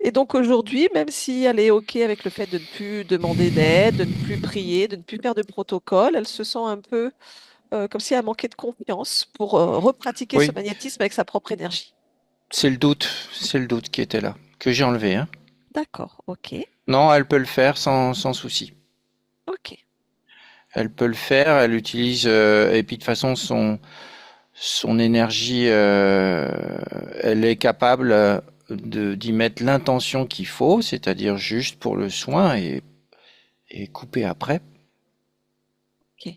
Et donc aujourd'hui, même si elle est OK avec le fait de ne plus demander d'aide, de ne plus prier, de ne plus faire de protocole, elle se sent un peu comme si elle manquait de confiance pour repratiquer ce Oui, magnétisme avec sa propre énergie. c'est le doute qui était là, que j'ai enlevé, hein. D'accord, OK, Non, elle peut le faire sans souci. OK, Elle peut le faire, elle utilise, et puis de toute façon, son énergie, elle est capable d'y mettre l'intention qu'il faut, c'est-à-dire juste pour le soin et couper après. OK,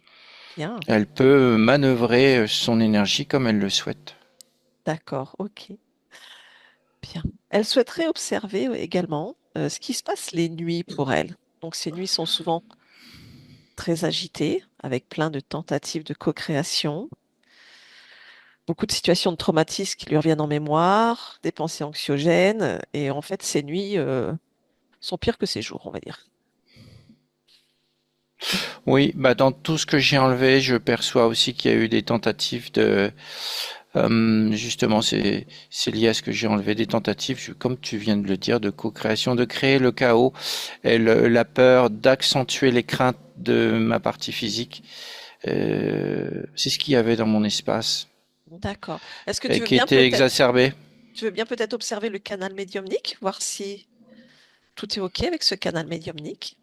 bien, Elle peut manœuvrer son énergie comme elle le souhaite. d'accord, OK, bien. Elle souhaiterait observer également ce qui se passe les nuits pour elle. Donc ces nuits sont souvent très agitées, avec plein de tentatives de co-création. Beaucoup de situations de traumatisme qui lui reviennent en mémoire, des pensées anxiogènes, et en fait, ces nuits sont pires que ces jours, on va dire. Oui, bah dans tout ce que j'ai enlevé, je perçois aussi qu'il y a eu des tentatives de, justement, c'est lié à ce que j'ai enlevé, des tentatives, comme tu viens de le dire, de co-création, de créer le chaos et la peur d'accentuer les craintes de ma partie physique. C'est ce qu'il y avait dans mon espace D'accord. Est-ce que et qui était exacerbé. tu veux bien peut-être observer le canal médiumnique, voir si tout est OK avec ce canal médiumnique?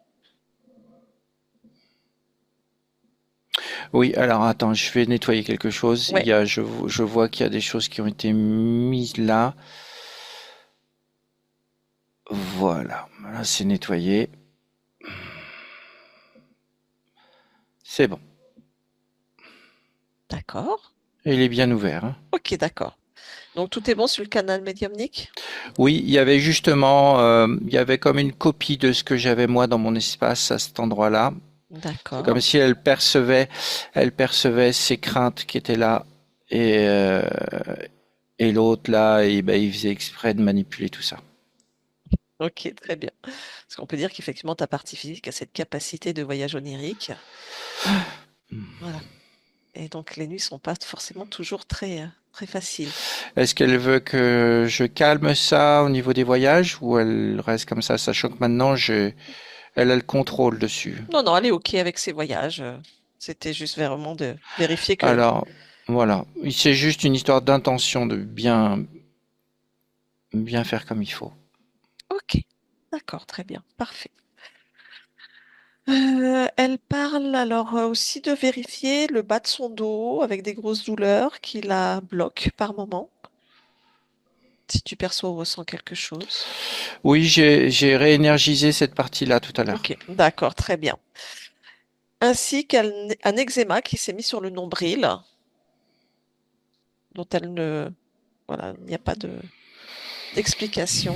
Oui, alors attends, je vais nettoyer quelque chose. Ouais, Je vois qu'il y a des choses qui ont été mises là. Voilà, là c'est nettoyé. C'est bon. d'accord. Et il est bien ouvert, hein. OK, d'accord. Donc tout est bon sur le canal médiumnique? Oui, il y avait justement, il y avait comme une copie de ce que j'avais moi dans mon espace à cet endroit-là. C'est comme D'accord. si elle percevait ces craintes qui étaient là et l'autre là, et ben il faisait exprès de manipuler tout ça. OK, très bien. Parce qu'on peut dire qu'effectivement, ta partie physique a cette capacité de voyage onirique. Voilà. Et donc les nuits sont pas forcément toujours très faciles. Est-ce qu'elle veut que je calme ça au niveau des voyages ou elle reste comme ça, sachant que maintenant elle a le contrôle dessus. Non, non, elle est OK avec ses voyages. C'était juste vraiment de vérifier que... Alors voilà, c'est juste une histoire d'intention de bien faire comme il faut. OK, d'accord, très bien, parfait. Elle parle alors aussi de vérifier le bas de son dos avec des grosses douleurs qui la bloquent par moment. Si tu perçois ou ressens quelque chose. Oui, j'ai réénergisé cette partie-là tout à l'heure. OK, d'accord, très bien. Ainsi qu'un eczéma qui s'est mis sur le nombril, dont elle ne... Voilà, il n'y a pas d'explication.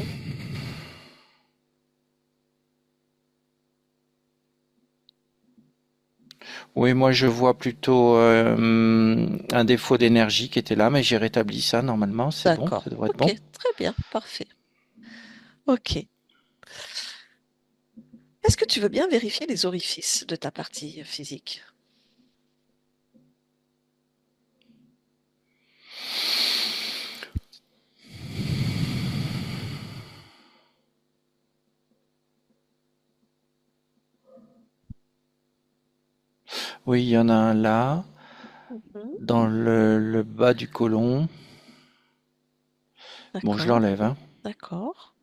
Oui, moi je vois plutôt un défaut d'énergie qui était là, mais j'ai rétabli ça normalement, c'est bon, D'accord. ça devrait être Ok, bon. très bien, parfait. Ok. Est-ce que tu veux bien vérifier les orifices de ta partie physique? Oui, il y en a un là, Mhm. dans le bas du côlon. Bon, je D'accord, l'enlève, hein. d'accord.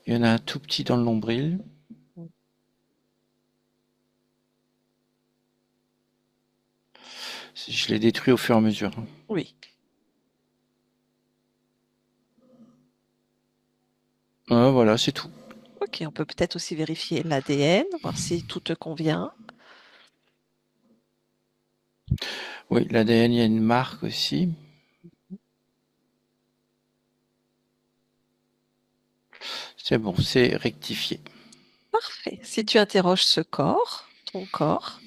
Il y en a un tout petit dans le nombril. Je les détruis au fur et à mesure. Oui. Voilà, c'est tout. Ok, on peut peut-être aussi vérifier l'ADN, voir si tout te convient. Oui, l'ADN, il y a une marque aussi. C'est bon, c'est rectifié. Parfait. Si tu interroges ce corps, ton corps,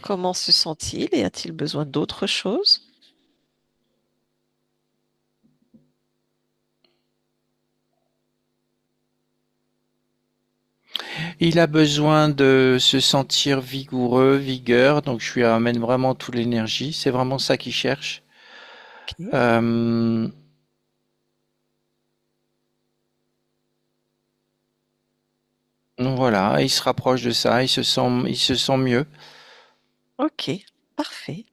comment se sent-il et a-t-il besoin d'autre chose? Il a besoin de se sentir vigoureux, vigueur, donc je lui amène vraiment toute l'énergie. C'est vraiment ça qu'il cherche. Ok. Euh, donc voilà, il se rapproche de ça, il se sent mieux. Ok, parfait.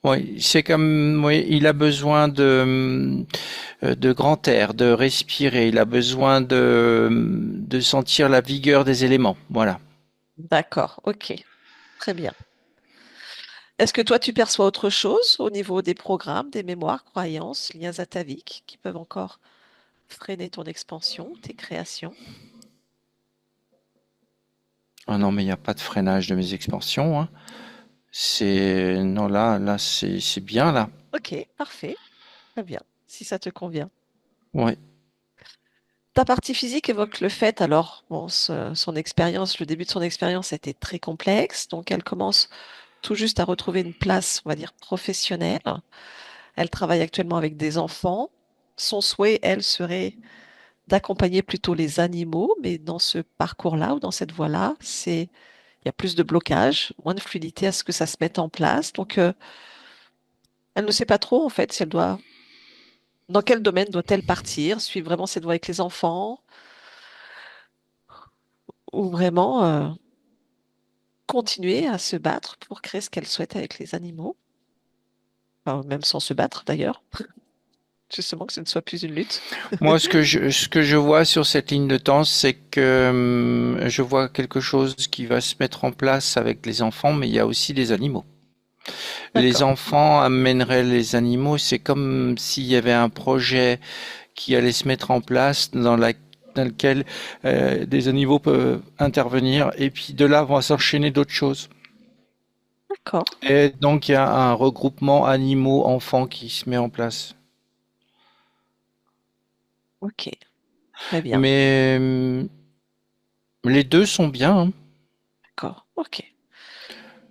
Oui, c'est comme, oui, il a besoin de grand air, de respirer. Il a besoin de sentir la vigueur des éléments. Voilà. D'accord, ok, très bien. Est-ce que toi, tu perçois autre chose au niveau des programmes, des mémoires, croyances, liens ataviques qui peuvent encore freiner ton expansion, tes créations? Ah non, mais il n'y a pas de freinage de mes expansions, hein. C'est, non, là, c'est bien, là. Ok, parfait, très bien, si ça te convient. Ouais. Ta partie physique évoque le fait, alors, bon, son expérience, le début de son expérience était très complexe, donc elle commence tout juste à retrouver une place, on va dire, professionnelle. Elle travaille actuellement avec des enfants. Son souhait, elle, serait d'accompagner plutôt les animaux, mais dans ce parcours-là ou dans cette voie-là, il y a plus de blocage, moins de fluidité à ce que ça se mette en place. Donc, elle ne sait pas trop, en fait, si elle doit, dans quel domaine doit-elle partir, suivre vraiment cette voie avec les enfants ou vraiment, continuer à se battre pour créer ce qu'elle souhaite avec les animaux. Enfin, même sans se battre, d'ailleurs. Justement, que ce ne soit plus une lutte. Moi, ce que je vois sur cette ligne de temps, c'est que je vois quelque chose qui va se mettre en place avec les enfants, mais il y a aussi des animaux. Les D'accord. enfants amèneraient les animaux. C'est comme s'il y avait un projet qui allait se mettre en place dans lequel des animaux peuvent intervenir, et puis de là vont s'enchaîner d'autres choses. D'accord. Et donc il y a un regroupement animaux-enfants qui se met en place. Ok. Très bien. Mais les deux sont bien, hein. D'accord. Ok.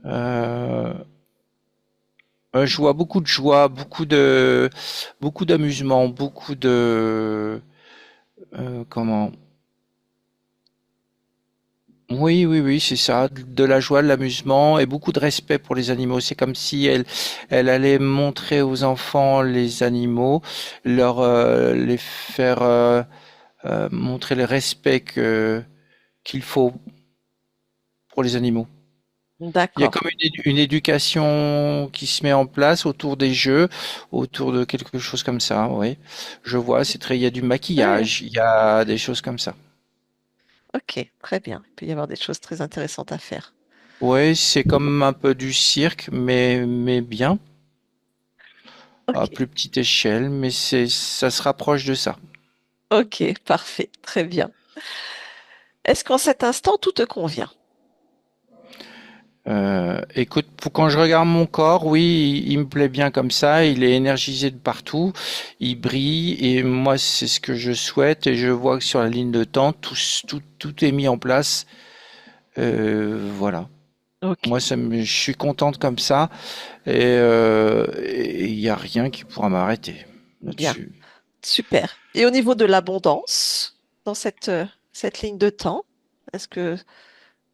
Euh, je vois beaucoup de joie, beaucoup d'amusement, beaucoup de comment? Oui, oui, oui, c'est ça, de la joie, de l'amusement et beaucoup de respect pour les animaux. C'est comme si elle allait montrer aux enfants les animaux, les faire montrer le respect qu'il faut pour les animaux. Il y a D'accord. comme une éducation qui se met en place autour des jeux, autour de quelque chose comme ça, oui. Je vois, il y a du Ouais. maquillage, il y a des choses comme ça. Ok. Très bien. Il peut y avoir des choses très intéressantes à faire. Oui, c'est comme un peu du cirque, mais bien, à Ok. plus petite échelle, mais ça se rapproche de ça. Ok. Parfait. Très bien. Est-ce qu'en cet instant, tout te convient? Écoute, quand je regarde mon corps, oui, il me plaît bien comme ça, il est énergisé de partout, il brille, et moi, c'est ce que je souhaite, et je vois que sur la ligne de temps, tout est mis en place. Voilà. Ok. Je suis contente comme ça, et il n'y a rien qui pourra m'arrêter Bien. là-dessus. Super. Et au niveau de l'abondance, dans cette ligne de temps, est-ce que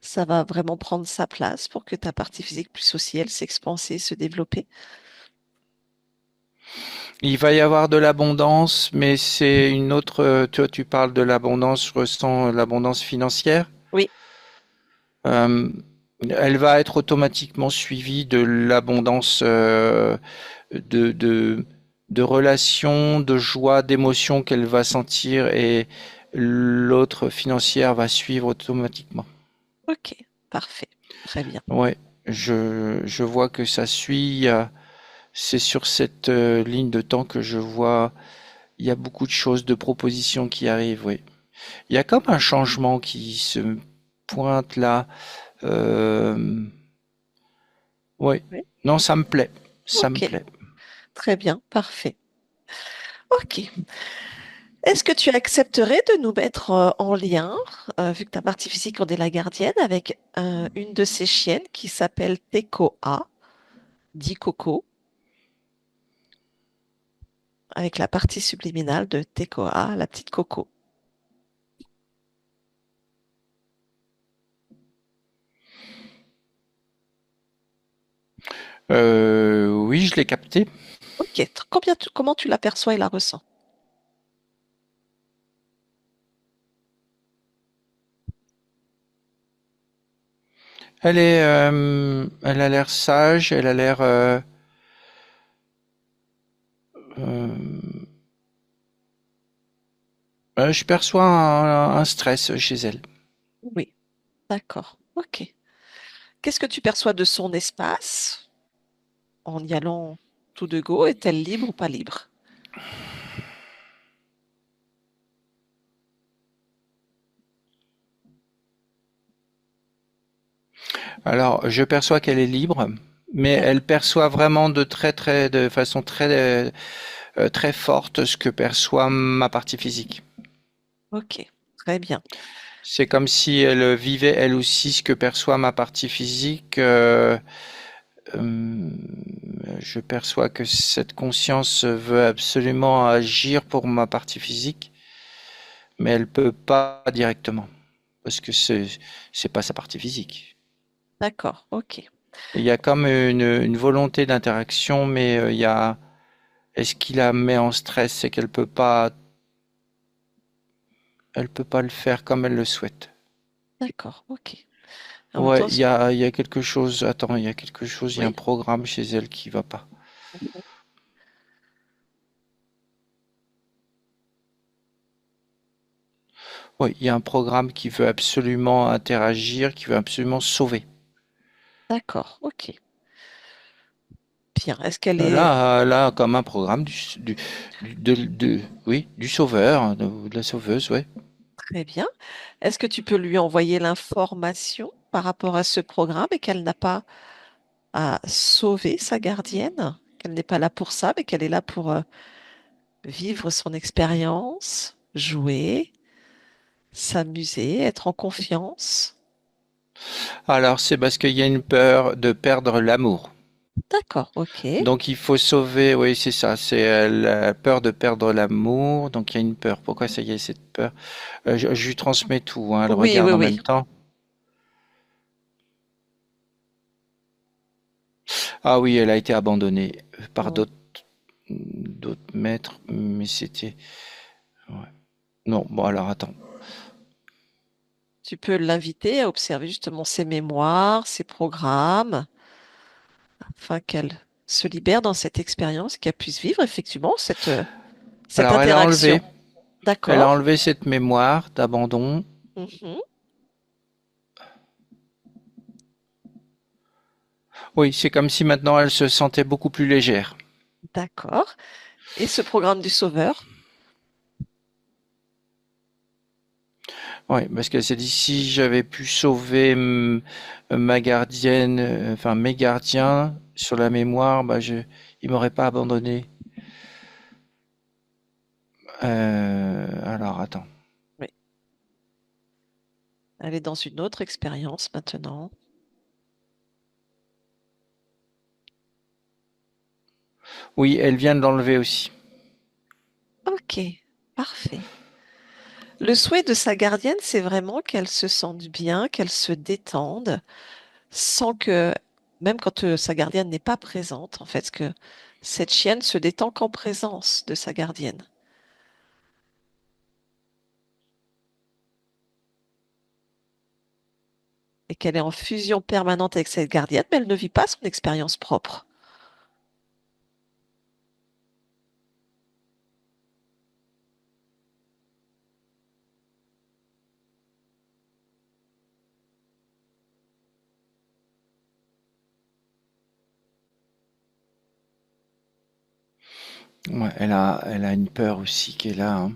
ça va vraiment prendre sa place pour que ta partie physique puisse aussi, elle, s'expanser, se développer? Il va y avoir de l'abondance, mais c'est une autre. Toi, tu parles de l'abondance, je ressens l'abondance financière. Oui. Euh, Elle va être automatiquement suivie de l'abondance de, de, de relations, de joie, d'émotions qu'elle va sentir l'autre financière va suivre automatiquement. Ok, parfait. Très bien. Ouais, je vois que ça suit. C'est sur cette ligne de temps que je vois, il y a beaucoup de choses, de propositions qui arrivent, oui. Il y a comme un changement qui se pointe là. Euh, oui, Oui. non, ça me plaît, ça me Ok, plaît. très bien, parfait. Ok. Est-ce que tu accepterais de nous mettre en lien, vu que ta partie physique en est la gardienne, avec une de ces chiennes qui s'appelle Tekoa, dit Coco, avec la partie subliminale de Tekoa, la petite Coco. Oui, je l'ai capté. Ok, comment tu l'aperçois et la ressens? Elle a l'air sage, elle a l'air. Euh, je perçois un stress chez elle. Oui, d'accord. Ok. Qu'est-ce que tu perçois de son espace en y allant tout de go? Est-elle libre ou pas libre? Alors, je perçois qu'elle est libre, mais elle D'accord. perçoit vraiment de façon très forte ce que perçoit ma partie physique. Ok, très bien. C'est comme si elle vivait elle aussi ce que perçoit ma partie physique. Euh, je perçois que cette conscience veut absolument agir pour ma partie physique, mais elle peut pas directement parce que c'est pas sa partie physique. D'accord, ok. Il y a comme une volonté d'interaction, mais il y a est-ce qui la met en stress, c'est qu'elle elle peut pas le faire comme elle le souhaite. D'accord, ok. En même Ouais, temps, il y a quelque chose. Attends, il y a quelque chose. Il y a un oui. programme chez elle qui va pas. Mhm. Oui, il y a un programme qui veut absolument interagir, qui veut absolument sauver. D'accord, ok. Bien. Est-ce qu'elle est Là, comme un programme oui, du sauveur, hein, de la sauveuse, ouais. très bien? Est-ce que tu peux lui envoyer l'information par rapport à ce programme et qu'elle n'a pas à sauver sa gardienne, qu'elle n'est pas là pour ça, mais qu'elle est là pour vivre son expérience, jouer, s'amuser, être en confiance? Alors, c'est parce qu'il y a une peur de perdre l'amour. D'accord, ok. Donc, il faut sauver, oui, c'est ça, c'est la peur de perdre l'amour. Donc, il y a une peur. Pourquoi ça y est, cette peur? Je lui transmets tout, hein, elle Oui, oui, regarde en oui. même temps. Ah oui, elle a été abandonnée par Mm. d'autres maîtres, mais c'était. Ouais. Non, bon alors attends. Tu peux l'inviter à observer justement ses mémoires, ses programmes, afin qu'elle se libère dans cette expérience, qu'elle puisse vivre effectivement cette Alors interaction. elle a D'accord. enlevé cette mémoire d'abandon. Mhm. Oui, c'est comme si maintenant elle se sentait beaucoup plus légère. D'accord. Et ce programme du sauveur? Oui, parce qu'elle s'est dit si j'avais pu sauver ma gardienne, enfin mes gardiens sur la mémoire, ils m'auraient pas abandonné. Alors attends. Oui. Elle est dans une autre expérience maintenant. Oui, elle vient de l'enlever aussi. Ok, parfait. Le souhait de sa gardienne, c'est vraiment qu'elle se sente bien, qu'elle se détende, sans que, même quand sa gardienne n'est pas présente, en fait, que cette chienne se détend qu'en présence de sa gardienne et qu'elle est en fusion permanente avec cette gardienne, mais elle ne vit pas son expérience propre. Ouais, elle a une peur aussi qui est là, hein.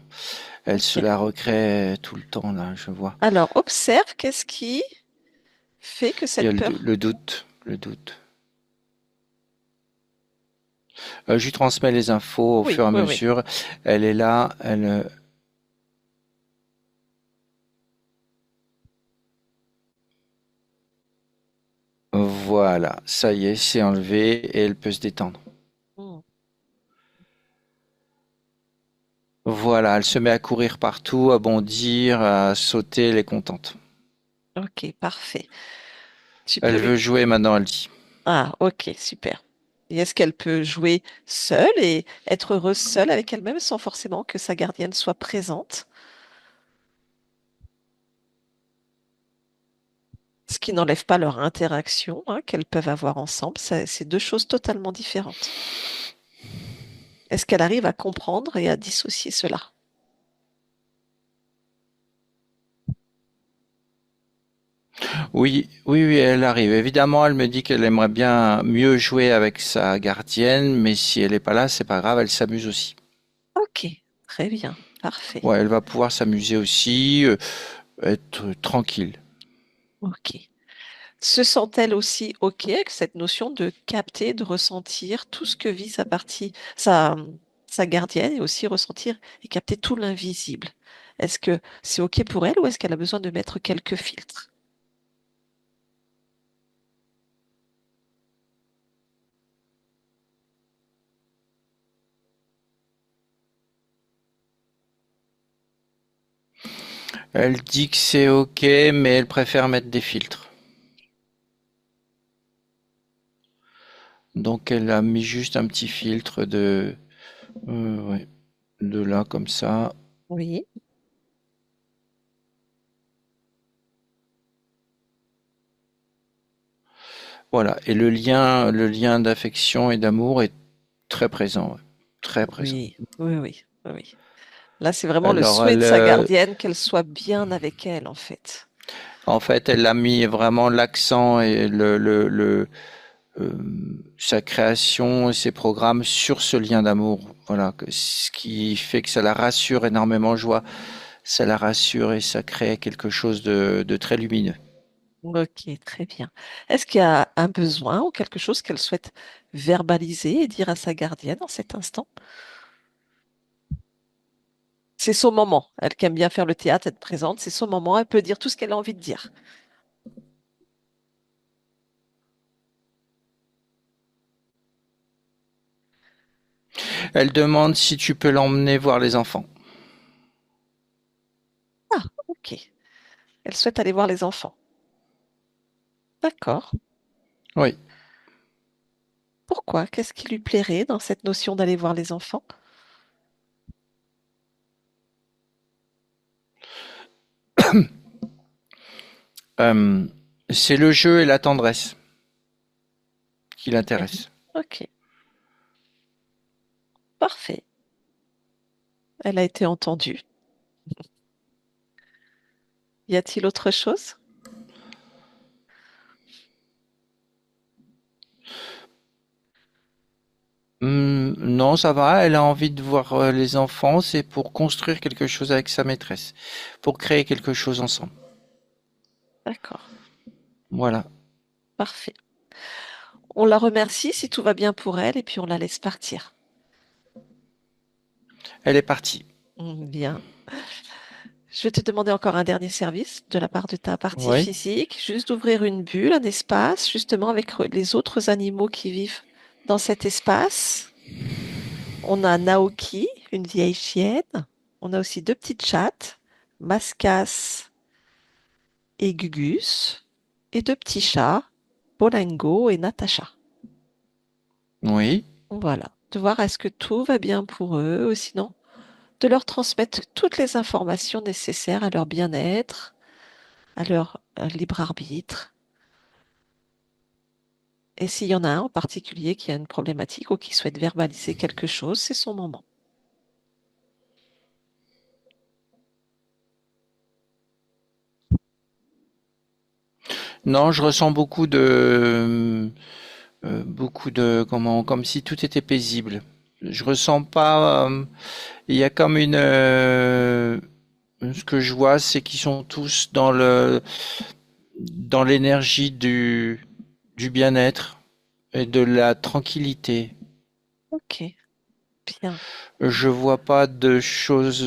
Elle se Ok. la recrée tout le temps, là, je vois. Alors, observe qu'est-ce qui fait que Il y a cette peur. le doute, le doute. Je lui transmets les infos au Oui, fur et à oui, oui. mesure. Elle est là, voilà, ça y est, c'est enlevé et elle peut se détendre. Hmm. Voilà, elle se met à courir partout, à bondir, à sauter, elle est contente. Ok, parfait. Tu peux Elle lui... veut jouer maintenant, elle dit. Ah, ok, super. Et est-ce qu'elle peut jouer seule et être heureuse seule avec elle-même sans forcément que sa gardienne soit présente? Ce qui n'enlève pas leur interaction, hein, qu'elles peuvent avoir ensemble. C'est deux choses totalement différentes. Est-ce qu'elle arrive à comprendre et à dissocier cela? Oui, oui, oui, elle arrive. Évidemment, elle me dit qu'elle aimerait bien mieux jouer avec sa gardienne, mais si elle n'est pas là, c'est pas grave, elle s'amuse aussi. Ok, très bien, parfait. Ouais, elle va pouvoir s'amuser aussi, être tranquille. Ok. Se sent-elle aussi ok avec cette notion de capter, de ressentir tout ce que vit sa gardienne et aussi ressentir et capter tout l'invisible? Est-ce que c'est ok pour elle ou est-ce qu'elle a besoin de mettre quelques filtres? Elle dit que c'est ok, mais elle préfère mettre des filtres. Donc elle a mis juste un petit filtre ouais, de là comme ça. Oui, Voilà. Et le lien d'affection et d'amour est très présent, ouais. Très présent. oui, oui, oui, oui, oui. Là, c'est vraiment le Alors souhait de elle, sa gardienne qu'elle soit bien avec elle, en fait. en fait, elle a mis vraiment l'accent et euh, sa création et ses programmes sur ce lien d'amour. Voilà, ce qui fait que ça la rassure énormément, joie. Ça la rassure et ça crée quelque chose de très lumineux. Ok, très bien. Est-ce qu'il y a un besoin ou quelque chose qu'elle souhaite verbaliser et dire à sa gardienne en cet instant? C'est son moment. Elle qui aime bien faire le théâtre, être présente, c'est son moment. Elle peut dire tout ce qu'elle a envie de dire. Elle demande si tu peux l'emmener voir les enfants. Ah, ok. Elle souhaite aller voir les enfants. D'accord. Oui. Pourquoi? Qu'est-ce qui lui plairait dans cette notion d'aller voir les enfants? Euh, c'est le jeu et la tendresse qui Mhm. l'intéressent. Ok, parfait. Elle a été entendue. Y a-t-il autre chose? Non, ça va. Elle a envie de voir les enfants. C'est pour construire quelque chose avec sa maîtresse, pour créer quelque chose ensemble. D'accord, Voilà. parfait. On la remercie si tout va bien pour elle et puis on la laisse partir. Elle est partie. Bien. Je vais te demander encore un dernier service de la part de ta partie Oui. physique, juste d'ouvrir une bulle, un espace, justement avec les autres animaux qui vivent dans cet espace. On a Naoki, une vieille chienne. On a aussi deux petites chattes, Mascas et Gugus, et deux petits chats, Bolingo et Natacha. Oui. Voilà, de voir est-ce que tout va bien pour eux, ou sinon de leur transmettre toutes les informations nécessaires à leur bien-être, à leur libre arbitre. Et s'il y en a un en particulier qui a une problématique ou qui souhaite verbaliser quelque chose, c'est son moment. Non, je ressens beaucoup de comment, comme si tout était paisible. Je ressens pas. Il y a comme ce que je vois, c'est qu'ils sont tous dans l'énergie du bien-être et de la tranquillité. Ok, bien. Je vois pas de choses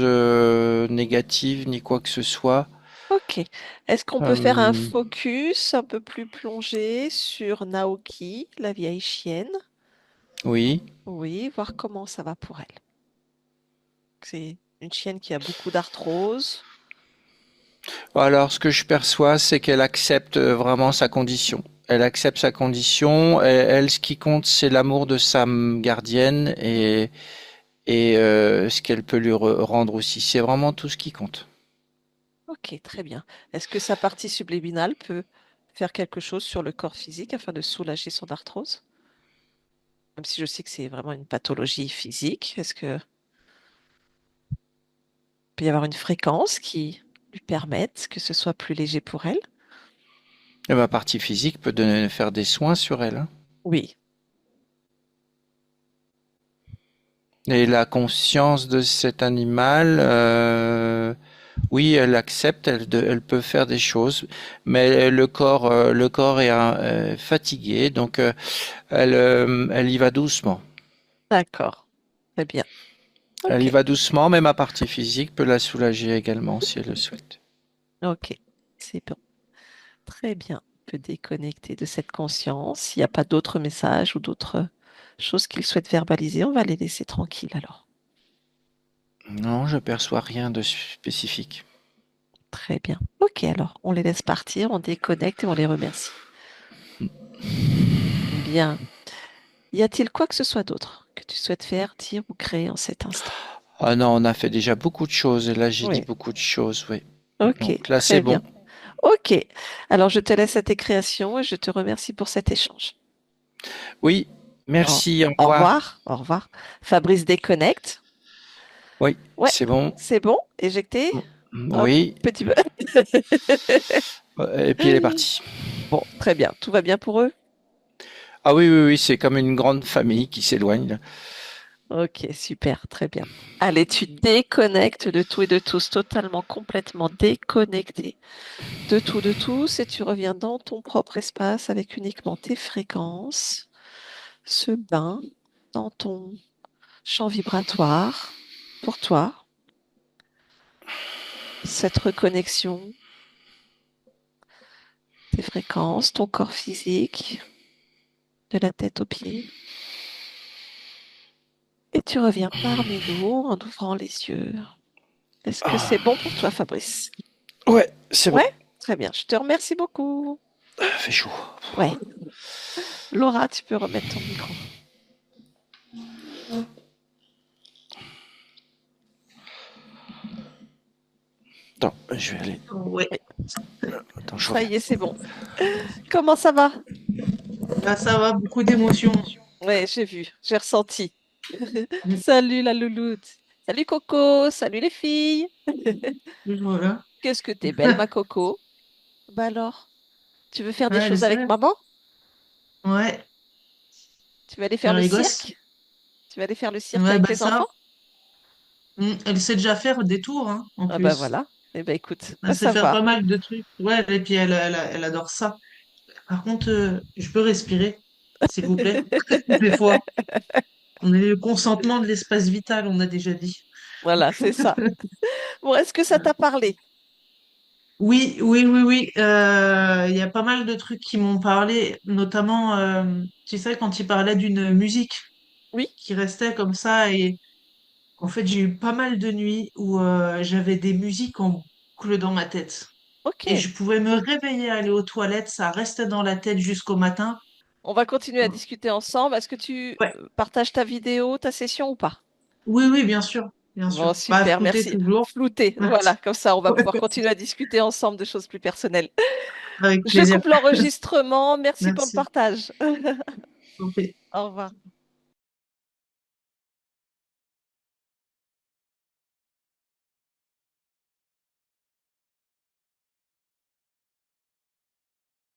négatives ni quoi que ce soit. Ok. Est-ce qu'on peut faire un Euh, focus un peu plus plongé sur Naoki, la vieille chienne? oui. Oui, voir comment ça va pour elle. C'est une chienne qui a beaucoup d'arthrose. Alors, ce que je perçois, c'est qu'elle accepte vraiment sa condition. Elle accepte sa condition. Elle, ce qui compte, c'est l'amour de sa gardienne et ce qu'elle peut lui rendre aussi. C'est vraiment tout ce qui compte. Ok, très bien. Est-ce que sa partie subliminale peut faire quelque chose sur le corps physique afin de soulager son arthrose? Même si je sais que c'est vraiment une pathologie physique, est-ce que peut y avoir une fréquence qui lui permette que ce soit plus léger pour elle? Et ma partie physique peut faire des soins sur elle, hein. Oui, Et la conscience de cet animal, oui, elle accepte, elle peut faire des choses, mais le corps est fatigué, donc elle y va doucement. d'accord. Très bien. Elle y Ok, va doucement, mais ma partie physique peut la soulager également si elle le souhaite. ok. C'est bon. Très bien. On peut déconnecter de cette conscience. S'il n'y a pas d'autres messages ou d'autres choses qu'il souhaite verbaliser, on va les laisser tranquilles alors. Non, je perçois rien de spécifique. Très bien. Ok, alors on les laisse partir, on déconnecte et on les remercie. Bien. Y a-t-il quoi que ce soit d'autre que tu souhaites faire, dire ou créer en cet instant? Ah non, on a fait déjà beaucoup de choses, et là j'ai dit Oui. beaucoup de choses, oui. Ok, Donc là c'est très bien. bon. Ok. Alors je te laisse à tes créations et je te remercie pour cet échange. Oui, Au, merci, au au revoir. revoir. Au revoir. Fabrice déconnecte. Oui, Ouais, c'est bon. c'est bon. Éjecté. Hop, Oui, petit peu. et puis elle est partie. Bon, très bien. Tout va bien pour eux? Ah oui, oui, oui, c'est comme une grande famille qui s'éloigne, là. Ok, super, très bien. Allez, tu déconnectes de tout et de tous, totalement, complètement déconnecté de tout, de tous, et tu reviens dans ton propre espace avec uniquement tes fréquences, ce bain dans ton champ vibratoire pour toi, cette reconnexion, tes fréquences, ton corps physique, de la tête aux pieds. Et tu reviens parmi nous en ouvrant les yeux. Est-ce que c'est bon pour toi, Fabrice? Ouais, c'est bon. Ouais, très bien. Je te remercie beaucoup. Fait chaud. Ouais. Laura, tu peux remettre ton micro. Attends, je vais aller. Ouais, Oui, Attends, je ça reviens. y est, c'est bon. Comment ça va? bah, ça va, beaucoup d'émotions. Ouais, j'ai vu, j'ai ressenti. Mm. Salut la louloute. Salut Coco. Salut les filles. Voilà. Qu'est-ce que t'es belle, ma Coco. Bah alors, tu veux faire des Ouais, je choses avec sais. maman? Ouais, Tu vas aller faire faire le les gosses. cirque? Tu vas aller faire le cirque Ouais, avec bah les enfants? ça. Elle sait déjà faire des tours, hein, en Ah bah plus. voilà. Eh ben écoute, Elle va sait faire pas savoir. mal de trucs. Ouais, et puis elle adore ça. Par contre, je peux respirer, s'il vous plaît. Des fois, on a le consentement de l'espace vital, on a déjà dit. Voilà, c'est ça. Bon, est-ce que ça t'a parlé? Oui, oui, oui, oui. Il y a pas mal de trucs qui m'ont parlé, notamment, tu sais, quand il parlait d'une musique Oui? qui restait comme ça. Et en fait, j'ai eu pas mal de nuits où j'avais des musiques en boucle dans ma tête. Et Ok. je pouvais me réveiller, aller aux toilettes, ça restait dans la tête jusqu'au matin. On va continuer à discuter ensemble. Est-ce que tu Ouais. partages ta vidéo, ta session ou pas? Oui, oui, bien sûr, bien Bon, sûr. Bah, super, flouter merci. toujours. Flouté, voilà, comme ça on va Ouais, pouvoir continuer à discuter ensemble de choses plus personnelles. avec Je plaisir. coupe l'enregistrement. Merci pour le Merci. partage. Ok. Au revoir.